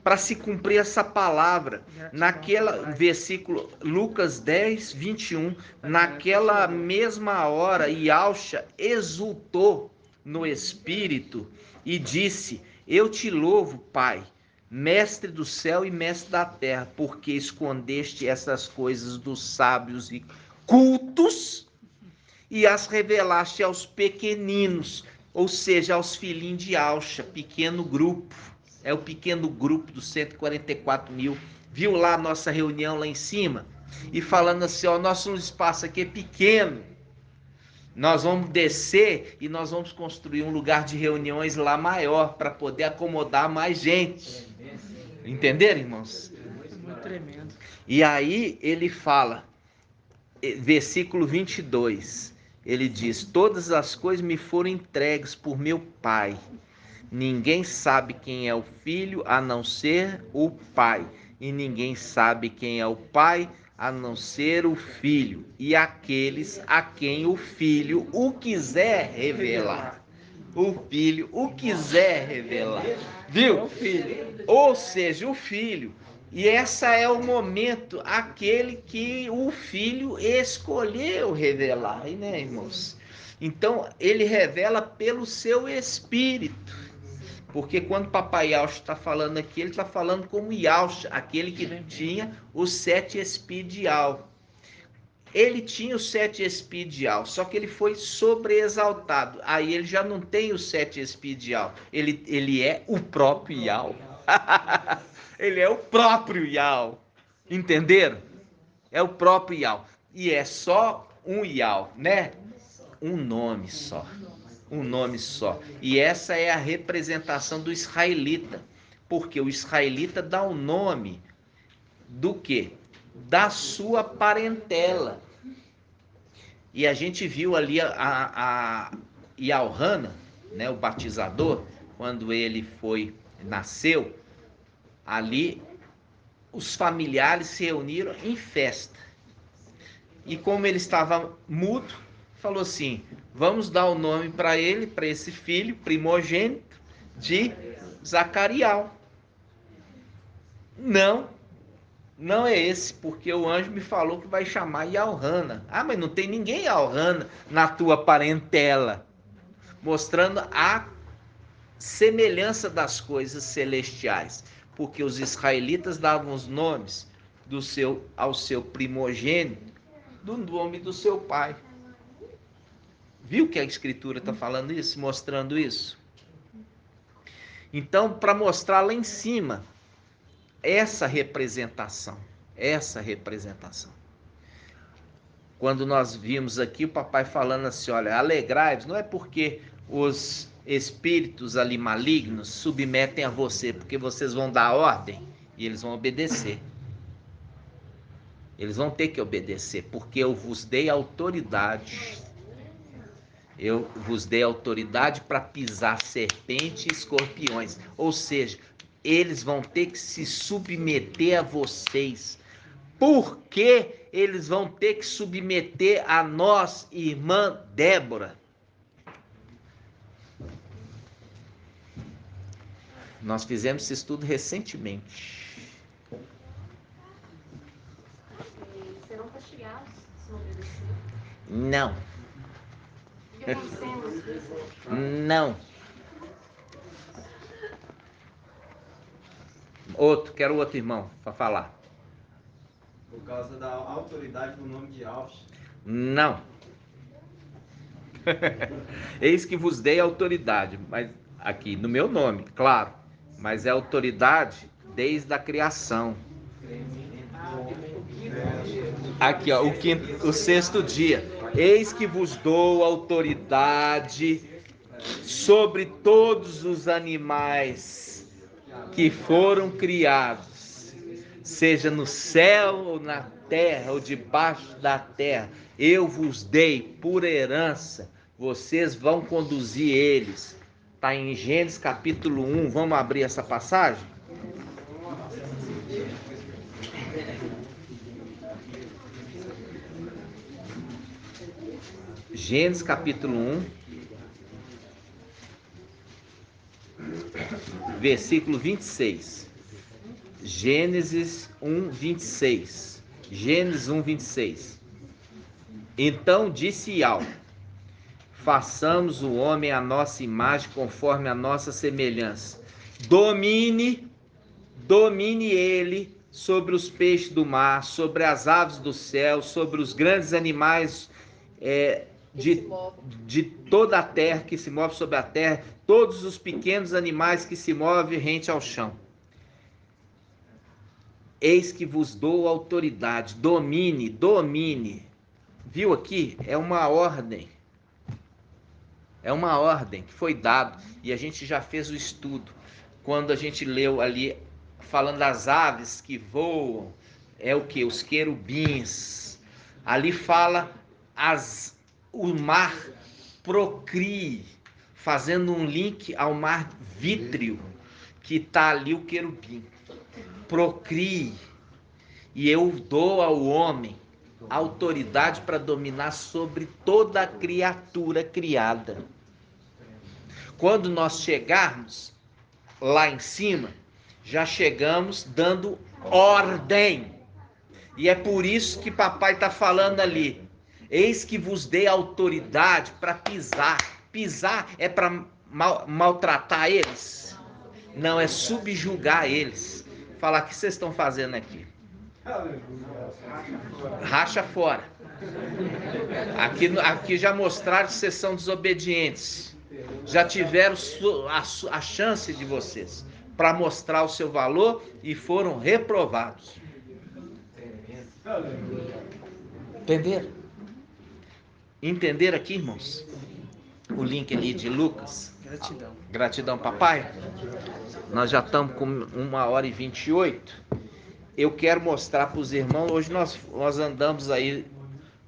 Para se cumprir essa palavra, naquela versículo, Lucas 10, 21, naquela mesma hora, Ialcha exultou no Espírito e disse, eu te louvo, Pai, mestre do céu e mestre da terra, porque escondeste essas coisas dos sábios e cultos e as revelaste aos pequeninos, ou seja, aos filhinhos de Ialcha, pequeno grupo. É o pequeno grupo dos 144 mil. Viu lá a nossa reunião lá em cima? E falando assim, ó, nosso espaço aqui é pequeno. Nós vamos descer e nós vamos construir um lugar de reuniões lá maior para poder acomodar mais gente. Entenderam, irmãos?
Muito tremendo.
E aí ele fala, versículo 22, ele diz, todas as coisas me foram entregues por meu Pai. Ninguém sabe quem é o Filho a não ser o Pai. E ninguém sabe quem é o Pai a não ser o Filho. E aqueles a quem o Filho o quiser revelar. O Filho o quiser revelar. Viu? Ou seja, o Filho. E esse é o momento, aquele que o Filho escolheu revelar. Né, irmãos? Então, ele revela pelo seu Espírito. Porque quando Papai Ialcha está falando aqui, ele está falando como Ialcha, aquele que tinha os 7 espíritos de Al. Ele tinha os 7 espíritos de Al, só que ele foi sobreexaltado. Aí ele já não tem os 7 espíritos de Al. Ele é o próprio Ial. Ele é o próprio Ial. Entenderam? É o próprio Ial. E é só um Ial, né? Um nome só. Um nome só. E essa é a representação do israelita. Porque o israelita dá o nome do quê? Da sua parentela. E a gente viu ali a Ialhana, né, o batizador, quando ele nasceu, ali os familiares se reuniram em festa. E como ele estava mudo, falou assim, vamos dar o nome para ele, para esse filho primogênito, de Zacarial. Não é esse, porque o anjo me falou que vai chamar Ialhana. Ah, mas não tem ninguém Ialhana na tua parentela. Mostrando a semelhança das coisas celestiais. Porque os israelitas davam os nomes ao seu primogênito do nome do seu pai. Viu que a Escritura está falando isso, mostrando isso? Então, para mostrar lá em cima, essa representação. Quando nós vimos aqui o papai falando assim, olha, alegrai-vos, não é porque os espíritos ali malignos submetem a você, porque vocês vão dar ordem e eles vão obedecer. Eles vão ter que obedecer, porque eu vos dei autoridade. Eu vos dei autoridade para pisar serpentes e escorpiões. Ou seja, eles vão ter que se submeter a vocês. Por que eles vão ter que submeter a nós, irmã Débora? Nós fizemos esse estudo recentemente.
Serão castigados se não obedecer?
Não.
Porque acontecemos isso?
Não. Quero outro irmão para falar.
Por causa da autoridade do nome de Alves.
Não. Eis que vos dei autoridade, mas aqui no meu nome, claro, mas é autoridade desde a criação. Aqui, ó, o sexto dia. Eis que vos dou autoridade sobre todos os animais que foram criados, seja no céu ou na terra ou debaixo da terra. Eu vos dei por herança, vocês vão conduzir eles. Está em Gênesis capítulo 1. Vamos abrir essa passagem? Gênesis capítulo 1, versículo 26. Gênesis 1, 26. Gênesis 1, 26. Então disse Yahvé: façamos o homem à nossa imagem, conforme a nossa semelhança. Domine ele sobre os peixes do mar, sobre as aves do céu, sobre os grandes animais de toda a terra, que se move sobre a terra, todos os pequenos animais que se movem rente ao chão. Eis que vos dou autoridade, domine. Viu aqui? É uma ordem. É uma ordem que foi dada, e a gente já fez o estudo. Quando a gente leu ali, falando das aves que voam, é o que? Os querubins. Ali fala o mar procrie, fazendo um link ao mar vítreo, que está ali o querubim. Procrie, e eu dou ao homem autoridade para dominar sobre toda a criatura criada. Quando nós chegarmos lá em cima, já chegamos dando ordem. E é por isso que papai está falando ali. Eis que vos dei autoridade para pisar. Pisar é para maltratar eles? Não, é subjugar eles. Falar, o que vocês estão fazendo aqui? Racha fora. Aqui já mostraram que vocês são desobedientes. Já tiveram a chance de vocês para mostrar o seu valor e foram reprovados. Entenderam? Entenderam aqui, irmãos? O link ali de Lucas.
Gratidão.
Gratidão, papai. Nós já estamos com 1h28. Eu quero mostrar para os irmãos. Hoje nós andamos aí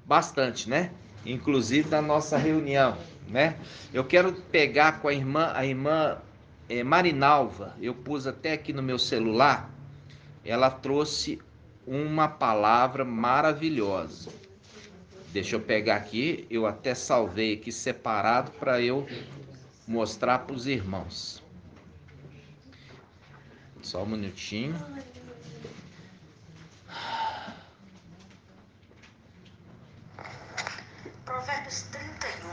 bastante, né? Inclusive na nossa reunião, né? Eu quero pegar com a irmã Marinalva. Eu pus até aqui no meu celular. Ela trouxe uma palavra maravilhosa. Deixa eu pegar aqui. Eu até salvei aqui separado para eu mostrar para os irmãos. Só um minutinho.
Provérbios 31,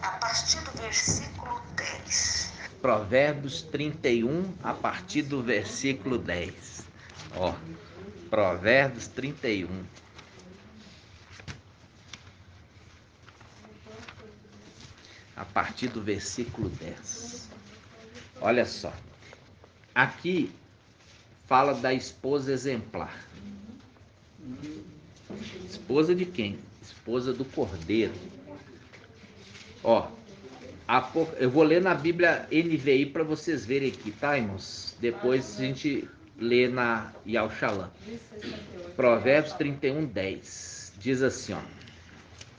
a partir do versículo 10.
Provérbios 31, a partir do versículo 10. Ó, Provérbios 31. A partir do versículo 10. Olha só. Aqui fala da esposa exemplar. Esposa de quem? esposa do Cordeiro. Ó, eu vou ler na Bíblia NVI para vocês verem aqui, tá, irmãos? Depois a gente lê na Yal Shalom. Provérbios 31:10. Diz assim, ó.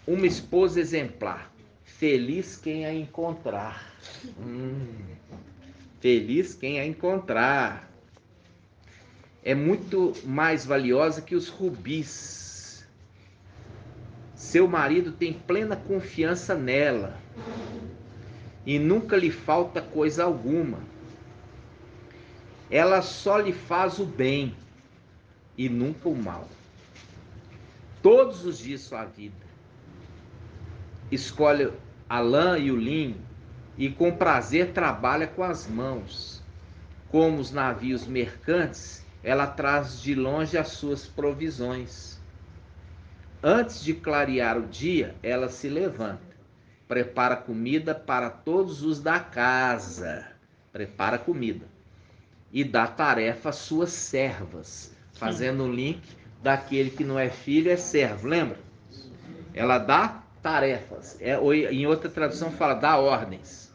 Uma esposa exemplar, feliz quem a encontrar. Feliz quem a encontrar. É muito mais valiosa que os rubis. Seu marido tem plena confiança nela e nunca lhe falta coisa alguma. Ela só lhe faz o bem e nunca o mal. Todos os dias de sua vida. Escolhe a lã e o linho e com prazer trabalha com as mãos. Como os navios mercantes, ela traz de longe as suas provisões. Antes de clarear o dia, ela se levanta, prepara comida para todos os da casa, prepara comida, e dá tarefa às suas servas, fazendo o link daquele que não é filho, é servo, lembra? Ela dá tarefas, em outra tradução fala, dá ordens.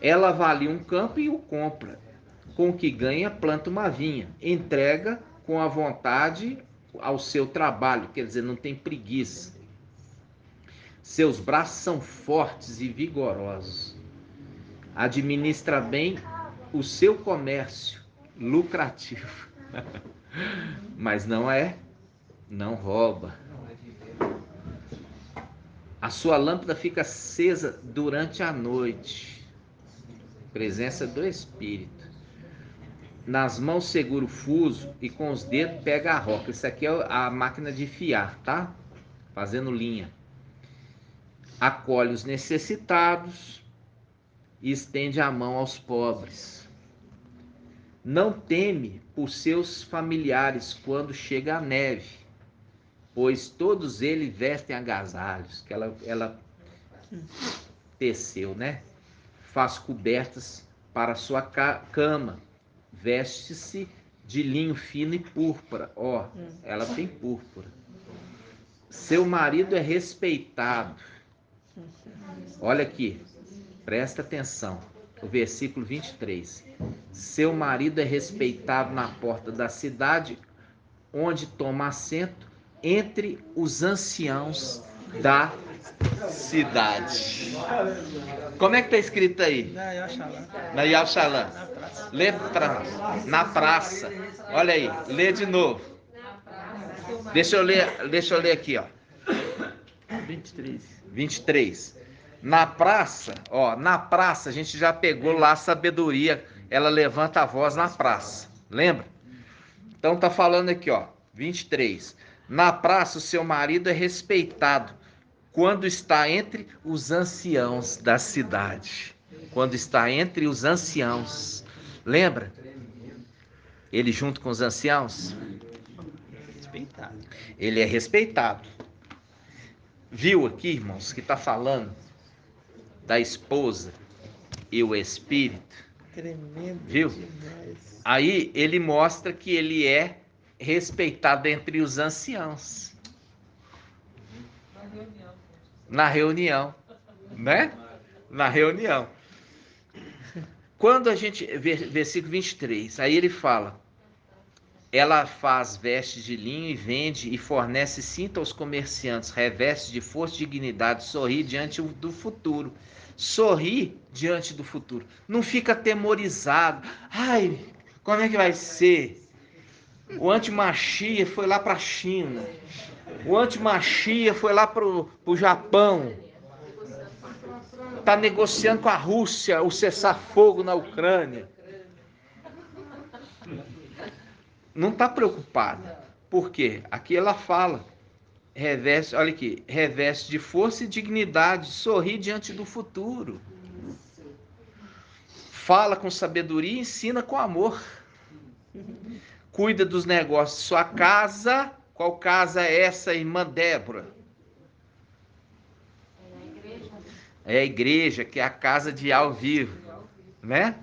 Ela avalia um campo e o compra, com o que ganha, planta uma vinha, entrega com a vontade ao seu trabalho, quer dizer, não tem preguiça. Seus braços são fortes e vigorosos. Administra bem o seu comércio, lucrativo. Mas não rouba. A sua lâmpada fica acesa durante a noite. Presença do Espírito. Nas mãos segura o fuso e com os dedos pega a roca. Isso aqui é a máquina de fiar, tá? Fazendo linha. Acolhe os necessitados e estende a mão aos pobres. Não teme por seus familiares quando chega a neve, pois todos eles vestem agasalhos, que ela teceu, né? Faz cobertas para sua cama. Veste-se de linho fino e púrpura. Ó, ela tem púrpura. Seu marido é respeitado. Olha aqui, presta atenção. O versículo 23. Seu marido é respeitado na porta da cidade, onde toma assento entre os anciãos da cidade. Como é que está escrito aí? Na Yal Shalom. Lê na praça. Olha aí, lê de novo. Deixa eu ler aqui, ó. 23. Na praça, a gente já pegou lá a sabedoria, ela levanta a voz na praça. Lembra? Então tá falando aqui, ó, 23. Na praça o seu marido é respeitado quando está entre os anciãos da cidade. Quando está entre os anciãos. Lembra? Ele junto com os anciãos? Respeitado. Ele é respeitado. Viu aqui, irmãos, que está falando da esposa e o espírito? Tremendo. Viu? Demais. Aí ele mostra que ele é respeitado entre os anciãos. Na reunião, né? Na reunião. Quando a gente vê versículo 23, aí ele fala: ela faz vestes de linho e vende e fornece cinto aos comerciantes, reveste de força e dignidade, sorri diante do futuro. Sorri diante do futuro. Não fica atemorizado. Ai, como é que vai ser? O anti-Machia foi lá para a China. O anti-Machia foi lá para o Japão. Está negociando com a Rússia o cessar-fogo na Ucrânia. Não está preocupada. Por quê? Aqui ela fala. Reveste, olha aqui. Reveste de força e dignidade. Sorri diante do futuro. Fala com sabedoria e ensina com amor. Cuida dos negócios de sua casa. Qual casa é essa, irmã Débora? É a igreja, que é a casa de ao vivo, né?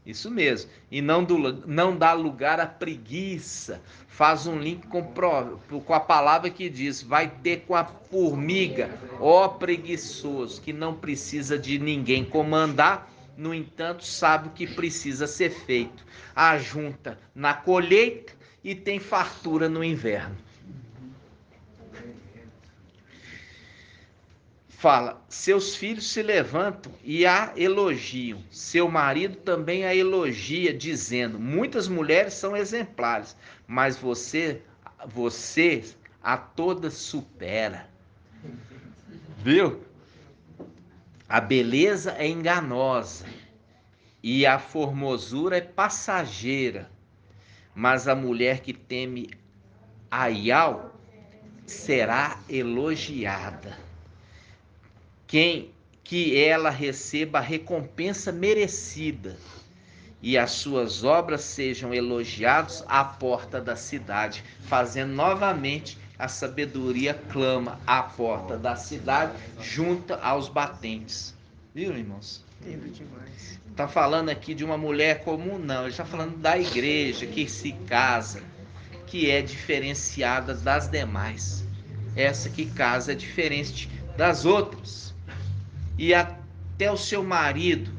Isso mesmo. E não dá lugar à preguiça. Faz um link com a palavra que diz: vai ter com a formiga, ó preguiçoso, que não precisa de ninguém comandar, no entanto sabe o que precisa ser feito. Ajunta na colheita e tem fartura no inverno. Fala, seus filhos se levantam e a elogiam. Seu marido também a elogia, dizendo: muitas mulheres são exemplares, mas você a todas supera. Viu? A beleza é enganosa e a formosura é passageira, mas a mulher que teme a Iau será elogiada. Que ela receba a recompensa merecida e as suas obras sejam elogiadas à porta da cidade. Fazendo novamente, a sabedoria clama à porta da cidade, junta aos batentes. Viu, irmãos?
Lindo demais.
Está falando aqui de uma mulher comum? Não, ele está falando da igreja que se casa, que é diferenciada das demais. Essa que casa é diferente das outras. E até o seu marido,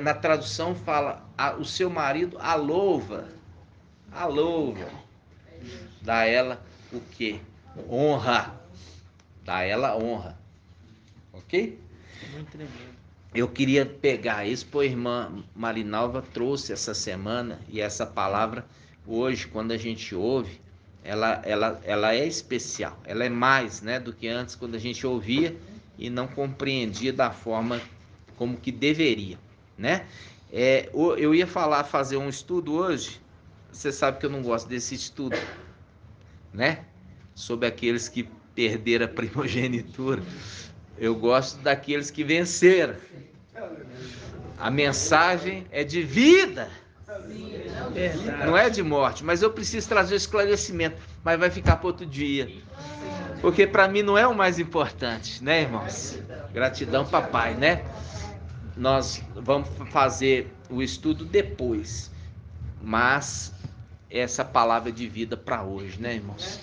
na tradução fala, o seu marido a louva. Dá ela o quê? Honra. Dá ela honra. Ok?
Muito tremendo. Eu
queria pegar isso, pois a irmã Marinalva trouxe essa semana, e essa palavra hoje, quando a gente ouve, ela é especial. Ela é mais, né, do que antes, quando a gente ouvia e não compreendia da forma como que deveria, né? Eu ia fazer um estudo hoje. Você sabe que eu não gosto desse estudo, né? Sobre aqueles que perderam a primogenitura. Eu gosto daqueles que venceram. A mensagem é de vida, não é de morte. Mas eu preciso trazer o esclarecimento, mas vai ficar para outro dia. Porque para mim não é o mais importante, né, irmãos? Gratidão, papai, né? Nós vamos fazer o estudo depois, mas essa palavra de vida para hoje, né, irmãos?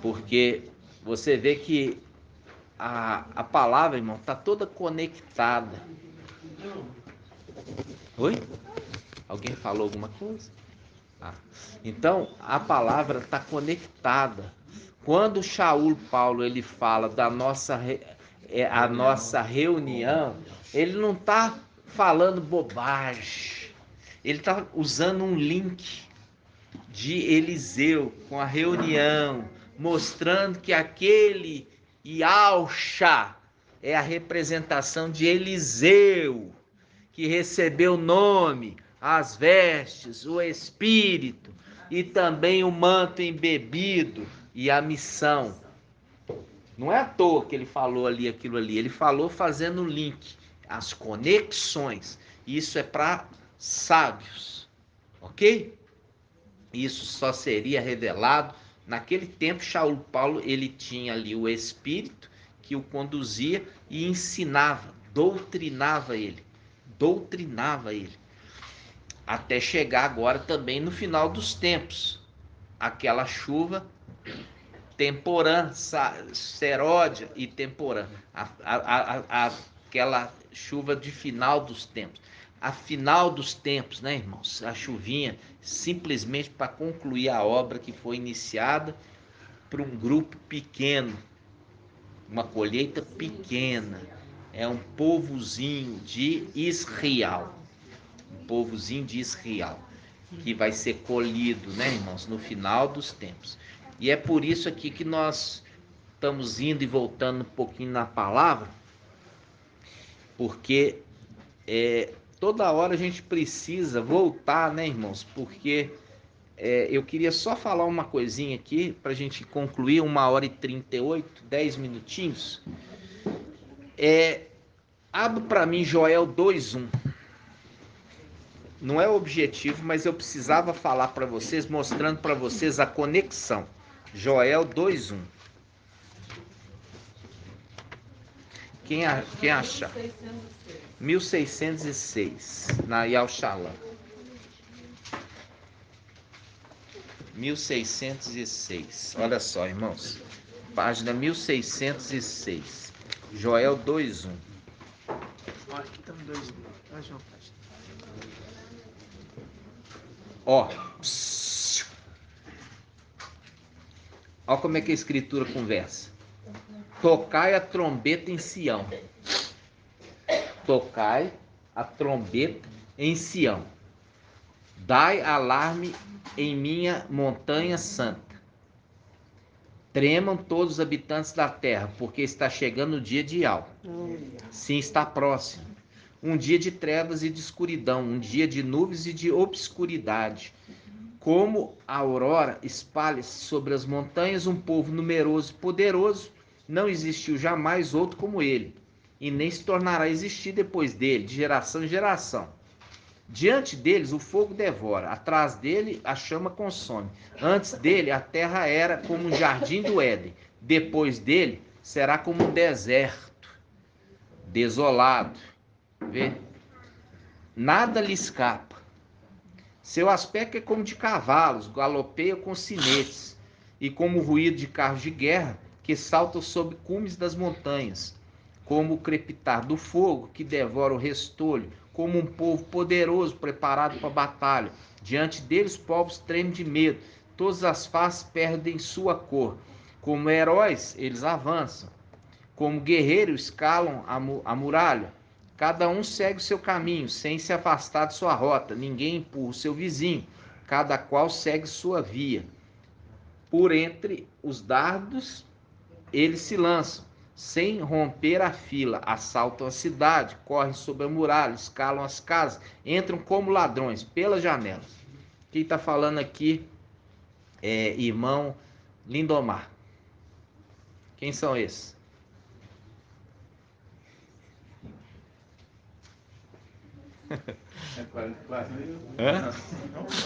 Porque você vê que a palavra, irmão, está toda conectada. Oi? Alguém falou alguma coisa? Então, a palavra está conectada. Quando Shaul Paulo ele fala da nossa reunião, ele não está falando bobagem. Ele está usando um link de Eliseu com a reunião, mostrando que aquele Yahshua é a representação de Eliseu, que recebeu o nome, as vestes, o espírito e também o manto embebido e a missão. Não é à toa que ele falou ali aquilo ali. Ele falou fazendo o link, as conexões. Isso é para sábios, ok? Isso só seria revelado naquele tempo. Shaul Paulo ele tinha ali o Espírito que o conduzia e ensinava, doutrinava ele, até chegar agora também no final dos tempos, aquela chuva temporã, seródia e temporã, aquela chuva de final dos tempos. A final dos tempos, né, irmãos? A chuvinha simplesmente para concluir a obra que foi iniciada por um grupo pequeno, uma colheita pequena. É um povozinho de Israel, que vai ser colhido, né, irmãos, no final dos tempos. E é por isso aqui que nós estamos indo e voltando um pouquinho na palavra, porque toda hora a gente precisa voltar, né, irmãos? Porque eu queria só falar uma coisinha aqui para a gente concluir, 1h38, 10 minutinhos. Abre para mim Joel 2:1. Não é o objetivo, mas eu precisava falar para vocês, mostrando para vocês a conexão. Joel 2:1. Quem achar? 1606, na Yalchalã. 1606. Olha só, irmãos. Página 1606. Joel 2:1.
Olha, aqui estamos 2:1.
Ó. Ó como é que a escritura conversa. Tocai a trombeta em Sião. Tocai a trombeta em Sião. Dai alarme em minha montanha santa. Tremam todos os habitantes da terra, porque está chegando o dia de Yahweh. Sim, está próximo. Um dia de trevas e de escuridão, um dia de nuvens e de obscuridade. Como a aurora espalha-se sobre as montanhas, um povo numeroso e poderoso, não existiu jamais outro como ele, e nem se tornará a existir depois dele, de geração em geração. Diante deles o fogo devora, atrás dele a chama consome. Antes dele a terra era como um jardim do Éden, depois dele será como um deserto, desolado. Vê? Nada lhe escapa. Seu aspecto é como de cavalos, galopeia com sinetes, e como o ruído de carros de guerra que saltam sobre cumes das montanhas, como o crepitar do fogo que devora o restolho, como um povo poderoso preparado para a batalha. Diante deles os povos tremem de medo, todas as faces perdem sua cor. Como heróis eles avançam, como guerreiros escalam a muralha. Cada um segue o seu caminho, sem se afastar de sua rota. Ninguém empurra o seu vizinho, cada qual segue sua via. Por entre os dardos eles se lançam, sem romper a fila, assaltam a cidade, correm sobre a muralha, escalam as casas, entram como ladrões pelas janelas. Quem está falando aqui é irmão Lindomar. Quem são esses?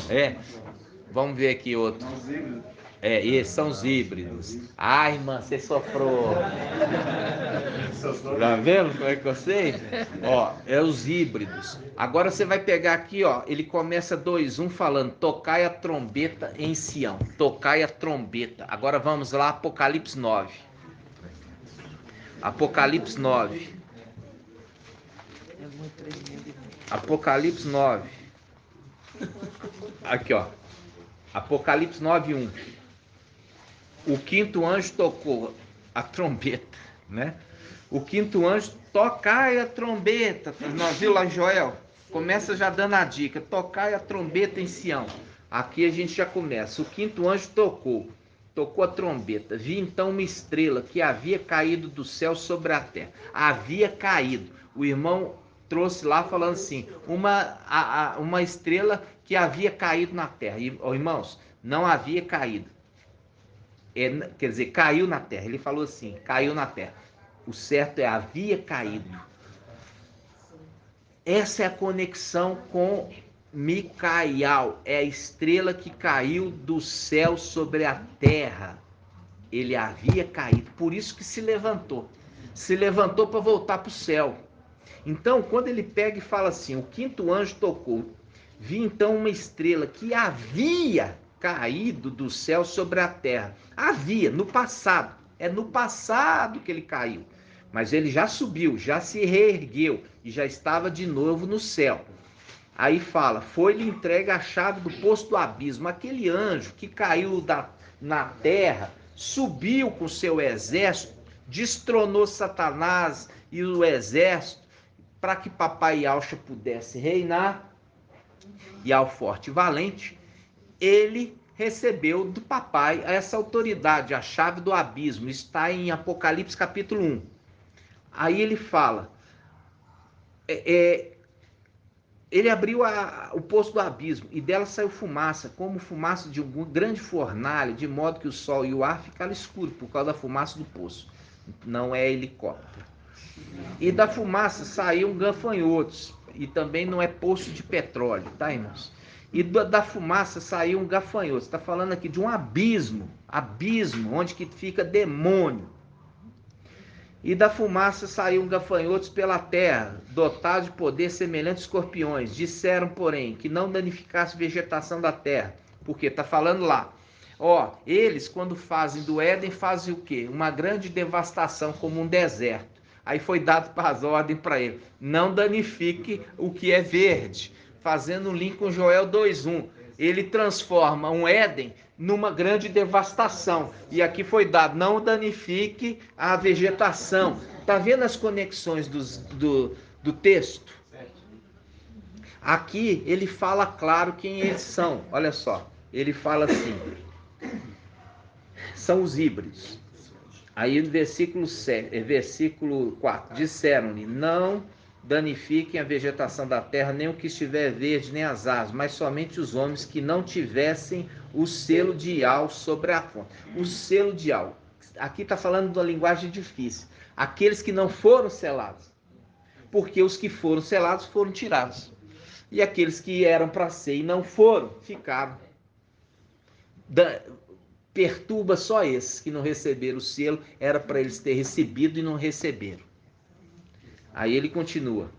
É, vamos ver aqui outro. Esses são os híbridos. Ai, irmã, você sofreu. Tá vendo como é que eu sei? Ó, é os híbridos. Agora você vai pegar aqui, ó. Ele começa 2:1 falando: tocai a trombeta em Sião. Tocai a trombeta. Agora vamos lá, Apocalipse 9. Apocalipse 9. Apocalipse 9. Aqui, ó. Apocalipse 9:1. O quinto anjo tocou a trombeta, né? O quinto anjo, tocai a trombeta. Nós viu lá Joel? Começa já dando a dica: tocai a trombeta em Sião. Aqui a gente já começa. O quinto anjo tocou a trombeta. Vi então uma estrela que havia caído do céu sobre a terra. Havia caído. O irmão trouxe lá falando assim: uma estrela que havia caído na terra. E, irmãos, não havia caído. Quer dizer, caiu na terra. Ele falou assim: caiu na terra. O certo é havia caído. Essa é a conexão com Micael. É a estrela que caiu do céu sobre a terra. Ele havia caído. Por isso que se levantou. Se levantou para voltar para o céu. Então, quando ele pega e fala assim: o quinto anjo tocou. Vi então uma estrela que havia caído do céu sobre a terra. Havia, no passado. É no passado que ele caiu. Mas ele já subiu, já se reergueu e já estava de novo no céu. Aí fala: foi-lhe entregue a chave do poço do abismo. Aquele anjo que caiu na terra, subiu com seu exército, destronou Satanás e o exército, para que papai Yahshua pudesse reinar. E ao forte e valente, ele recebeu do papai essa autoridade, a chave do abismo. Está em Apocalipse capítulo 1. Aí ele fala, ele abriu o poço do abismo, e dela saiu fumaça, como fumaça de um grande fornalha, de modo que o sol e o ar ficaram escuros por causa da fumaça do poço. Não é helicóptero. E da fumaça saíam gafanhotos, e também não é poço de petróleo, tá, irmãos? E da fumaça saíam gafanhotos. Está falando aqui de um abismo, onde que fica demônio. E da fumaça saíram gafanhotos pela terra, dotados de poder semelhante a escorpiões. Disseram, porém, que não danificasse a vegetação da terra. Porque está falando lá. Ó, eles, quando fazem do Éden, fazem o quê? Uma grande devastação, como um deserto. Aí foi dado para as ordens para ele. Não danifique o que é verde. Fazendo um link com Joel 2:1. Ele transforma um Éden numa grande devastação. E aqui foi dado, não danifique a vegetação. Está vendo as conexões do texto? Aqui ele fala claro quem eles são. Olha só, ele fala assim, são os híbridos. Aí no versículo 4, disseram-lhe, não danifiquem a vegetação da terra, nem o que estiver verde, nem as árvores, mas somente os homens que não tivessem o selo de Ial sobre a fonte. O selo de Ial, aqui está falando da linguagem difícil, aqueles que não foram selados, porque os que foram selados foram tirados, e aqueles que eram para ser e não foram, ficaram. Perturba só esses que não receberam o selo, era para eles ter recebido e não receberam. Aí ele continua.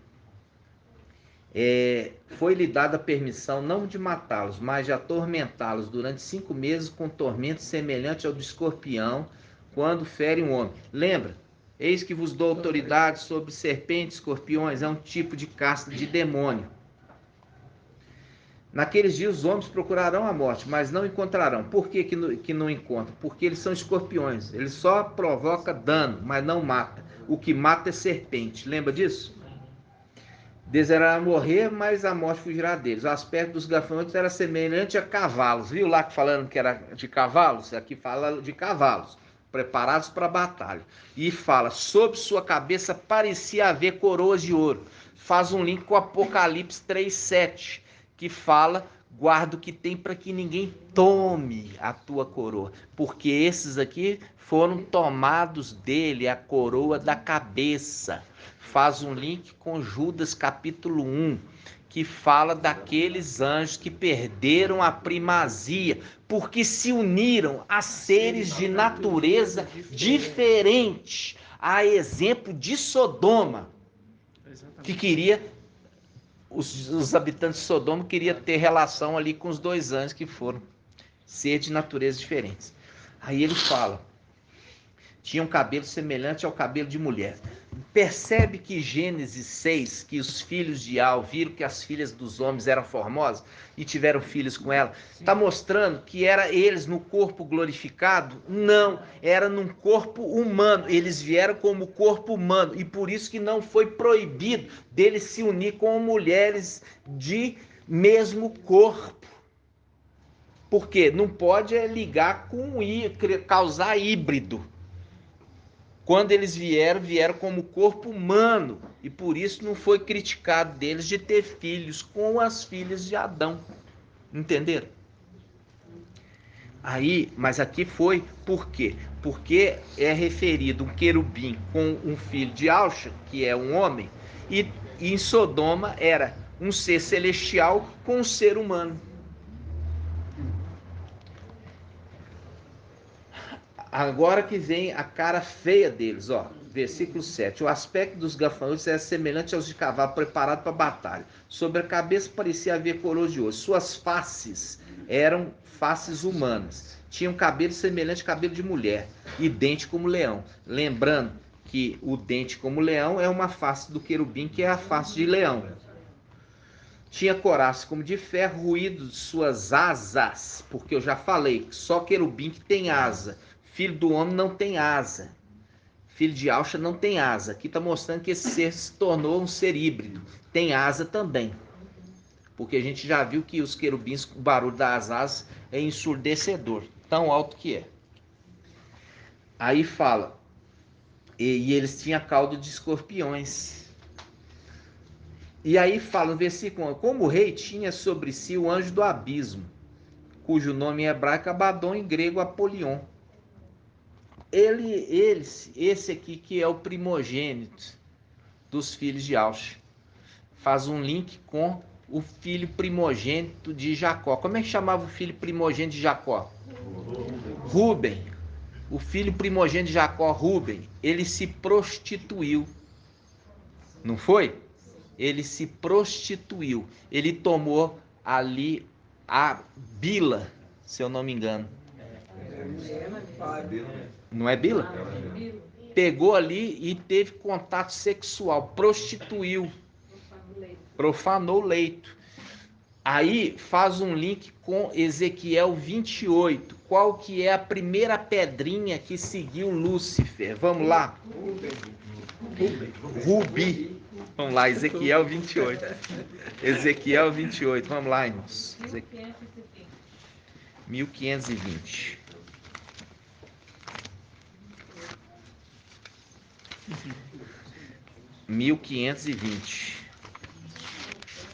Foi-lhe dada a permissão não de matá-los, mas de atormentá-los durante 5 meses com tormento semelhante ao do escorpião, quando fere um homem. Lembra? Eis que vos dou autoridade sobre serpentes, escorpiões, é um tipo de casta de demônio. Naqueles dias os homens procurarão a morte, mas não encontrarão. Por que não encontram? Porque eles são escorpiões. Eles só provocam dano, mas não matam. O que mata é serpente. Lembra disso? Desejará morrer, mas a morte fugirá deles. O aspecto dos gafanhotos era semelhante a cavalos. Viu lá que falando que era de cavalos? Aqui fala de cavalos, preparados para a batalha. E fala, sobre sua cabeça parecia haver coroas de ouro. Faz um link com Apocalipse 3:7. Que fala, guarda o que tem para que ninguém tome a tua coroa, porque esses aqui foram tomados dele, a coroa da cabeça. Faz um link com Judas capítulo 1, que fala daqueles anjos que perderam a primazia, porque se uniram a seres de natureza diferente, a exemplo de Sodoma, que queria... Os habitantes de Sodoma queriam ter relação ali com os 2 anjos que foram ser de naturezas diferentes. Aí ele fala, tinham cabelo semelhante ao cabelo de mulher. Percebe que Gênesis 6, que os filhos de Ial viram que as filhas dos homens eram formosas e tiveram filhos com ela, está mostrando que era eles no corpo glorificado? Não, era num corpo humano, eles vieram como corpo humano, e por isso que não foi proibido deles se unir com mulheres de mesmo corpo. Porque não pode ligar com causar híbrido. Quando eles vieram como corpo humano, e por isso não foi criticado deles de ter filhos com as filhas de Adão. Entenderam? Aí, mas aqui foi por quê? Porque é referido um querubim com um filho de Alxa, que é um homem, e em Sodoma era um ser celestial com um ser humano. Agora que vem a cara feia deles, ó, versículo 7. O aspecto dos gafanhotos era semelhante aos de cavalo preparado para a batalha. Sobre a cabeça parecia haver coroas de ouro. Suas faces eram faces humanas. Tinham cabelo semelhante ao cabelo de mulher e dente como leão. Lembrando que o dente como leão é uma face do querubim, que é a face de leão. Tinha coraça como de ferro, ruído de suas asas, porque eu já falei, só querubim que tem asa. Filho do homem não tem asa. Filho de Alxa não tem asa. Aqui está mostrando que esse ser se tornou um ser híbrido. Tem asa também. Porque a gente já viu que os querubins, o barulho das asas é ensurdecedor. Tão alto que é. Aí fala. E eles tinham cauda de escorpiões. E aí fala no versículo 1. Como o rei tinha sobre si o anjo do abismo, cujo nome em hebraico é Abaddon, em grego Apolion. Esse aqui que é o primogênito dos filhos de Alxa, faz um link com o filho primogênito de Jacó. Como é que chamava o filho primogênito de Jacó? Rúben. o filho primogênito de Jacó, Rúben, ele se prostituiu. Não foi? Ele se prostituiu. Ele tomou ali a Bila, se eu não me engano. Não é Bila? Pegou ali e teve contato sexual, prostituiu, profanou o leito. Aí faz um link com Ezequiel 28. Qual que é a primeira pedrinha que seguiu Lúcifer? Vamos lá. Rubi. Vamos lá, Ezequiel 28. Ezequiel 28. Vamos lá, irmãos. 1520.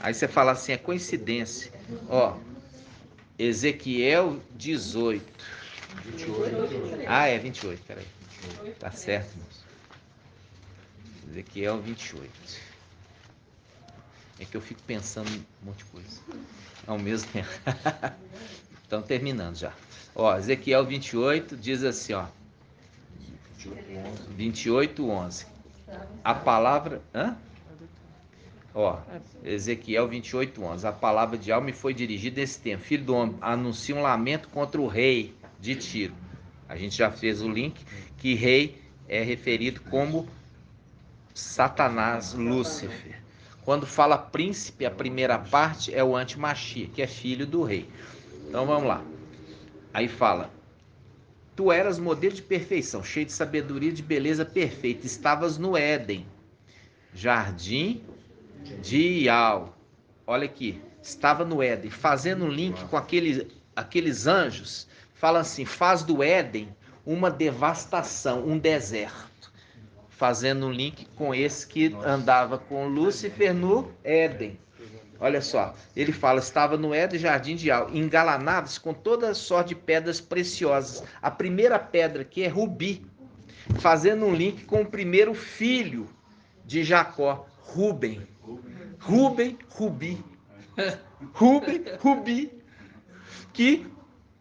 Aí você fala assim, é coincidência. Ó, Ezequiel 18. 28. Ah, é 28, peraí. Tá certo, moço. Ezequiel 28. É que eu fico pensando em um monte de coisa ao mesmo tempo. Então, terminando já. Ó, Ezequiel 28 diz assim, ó. 28:11. A palavra... Hã? Ó, Ezequiel 28:11. A palavra de Yahweh me foi dirigida nesse tempo. Filho do homem, anuncia um lamento contra o rei de Tiro. A gente já fez o link que rei é referido como Satanás, Lúcifer. Quando fala príncipe, a primeira parte é o antimachia, que é filho do rei. Então vamos lá. Aí fala: tu eras modelo de perfeição, cheio de sabedoria e de beleza perfeita. Estavas no Éden, jardim de Ial. Olha aqui, estava no Éden. Fazendo um link com aqueles anjos, fala assim: faz do Éden uma devastação, um deserto. Fazendo um link com esse que andava com Lúcifer no Éden. Olha só, ele fala: estava no Éden, jardim de Ial, engalanados com toda sorte de pedras preciosas. A primeira pedra aqui é rubi, fazendo um link com o primeiro filho de Jacó, Rúben. Rúben, Rubi. Rúben, Rubi, que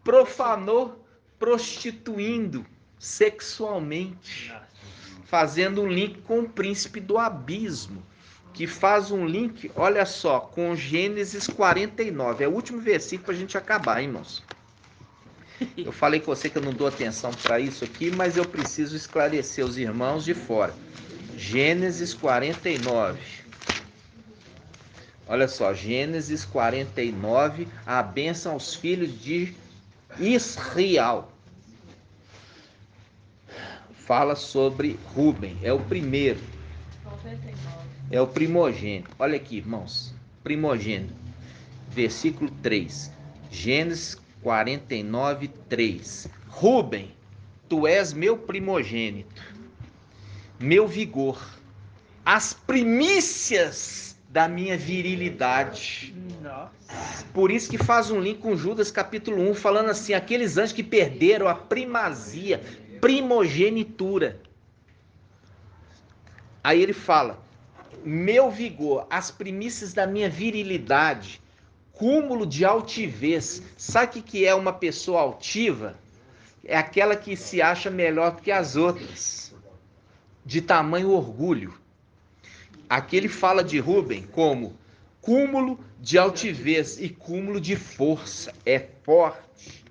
profanou prostituindo sexualmente, fazendo um link com o príncipe do abismo, que faz um link, olha só, com Gênesis 49. É o último versículo para a gente acabar, hein, irmãos? Eu falei com você que eu não dou atenção para isso aqui, mas eu preciso esclarecer os irmãos de fora. Gênesis 49. Olha só, Gênesis 49, a bênção aos filhos de Israel. Fala sobre Rúben, é o primeiro. É o primogênito. Olha aqui, irmãos. Primogênito. Versículo 3. Gênesis 49, 3. Rúben, tu és meu primogênito, meu vigor, as primícias da minha virilidade. Nossa. Por isso que faz um link com Judas capítulo 1, falando assim: aqueles anjos que perderam a primazia, primogenitura. Aí ele fala: meu vigor, as primícias da minha virilidade, cúmulo de altivez. Sabe o que é uma pessoa altiva? É aquela que se acha melhor do que as outras, de tamanho orgulho. Aqui ele fala de Rúben como cúmulo de altivez e cúmulo de força. É forte,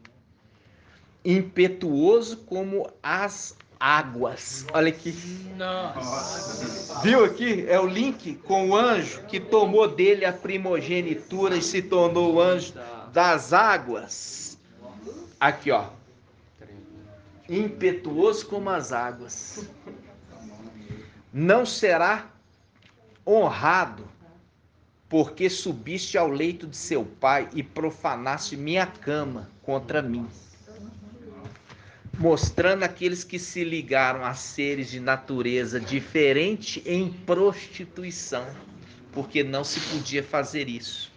impetuoso como as águas. Olha aqui. Nossa. Viu aqui? É o link com o anjo que tomou dele a primogenitura e se tornou o anjo das águas. Aqui, ó. Impetuoso como as águas. Não será honrado, porque subiste ao leito de seu pai e profanaste minha cama contra mim, mostrando aqueles que se ligaram a seres de natureza diferente em prostituição, porque não se podia fazer isso.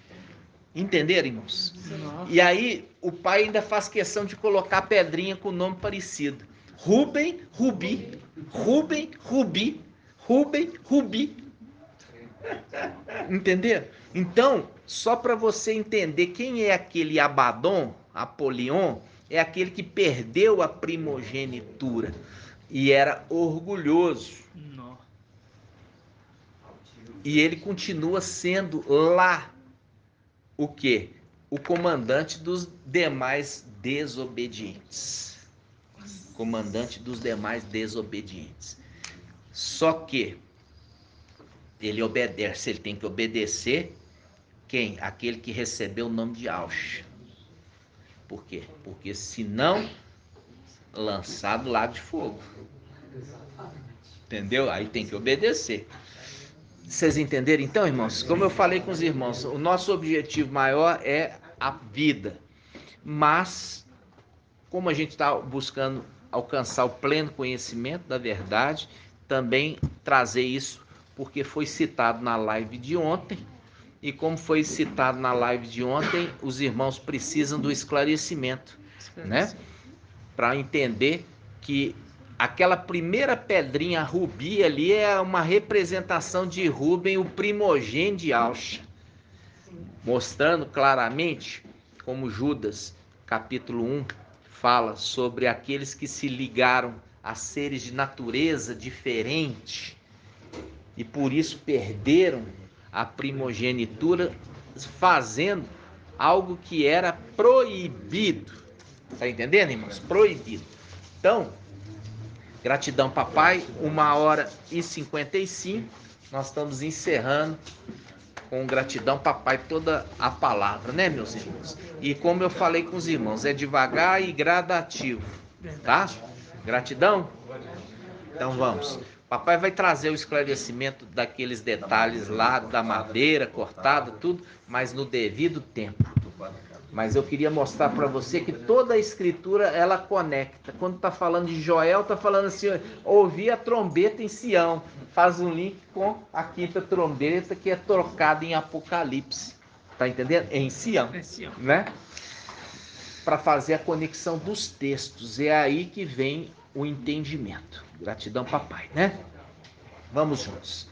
Entenderam, irmãos? Nossa. E aí o pai ainda faz questão de colocar pedrinha com nome parecido: Rúben, Rubi. Rúben, Rubi. Rúben, Rubi. Entenderam? Então, só para você entender quem é aquele Abaddon, Apolion, é aquele que perdeu a primogenitura e era orgulhoso.
Não.
E ele continua sendo lá o quê? O comandante dos demais desobedientes. Comandante dos demais desobedientes. Só que ele obedece, ele tem que obedecer quem? Aquele que recebeu o nome de Auxa. Por quê? Porque senão, lançado no lago de fogo. Entendeu? Aí tem que obedecer. Vocês entenderam então, irmãos? Como eu falei com os irmãos, o nosso objetivo maior é a vida. Mas, como a gente está buscando alcançar o pleno conhecimento da verdade, também trazer isso, porque foi citado na live de ontem, e como foi citado na live de ontem, os irmãos precisam do esclarecimento, né? Para entender que aquela primeira pedrinha rubi ali é uma representação de Rubem, o primogênito de Auxa, mostrando claramente como Judas, capítulo 1, fala sobre aqueles que se ligaram a seres de natureza diferente e por isso perderam a primogenitura, fazendo algo que era proibido. Tá entendendo, irmãos? Proibido. Então, gratidão, papai. 1h55. Nós estamos encerrando com gratidão, papai, toda a palavra, né, meus irmãos? E como eu falei com os irmãos, é devagar e gradativo, tá? Gratidão? Então vamos. Papai vai trazer o esclarecimento daqueles detalhes lá da madeira cortada, tudo, mas no devido tempo. Mas eu queria mostrar para você que toda a escritura ela conecta. Quando está falando de Joel, está falando assim: ouvi a trombeta em Sião. Faz um link com a quinta trombeta que é trocada em Apocalipse. Tá entendendo? Em Sião, né? Para fazer a conexão dos textos. É aí que vem o entendimento. Gratidão, papai, né? Vamos juntos.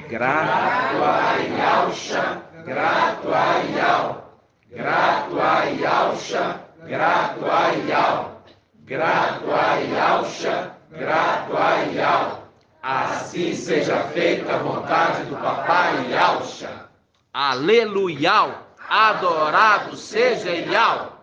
Grato a Yahusha, grato a Yahweh. Grato a Yahusha, grato a Yahweh. Grato a Yahusha, grato a Yahweh. Assim seja feita a vontade do papai Yahusha. Aleluia! Adorado seja Yahweh.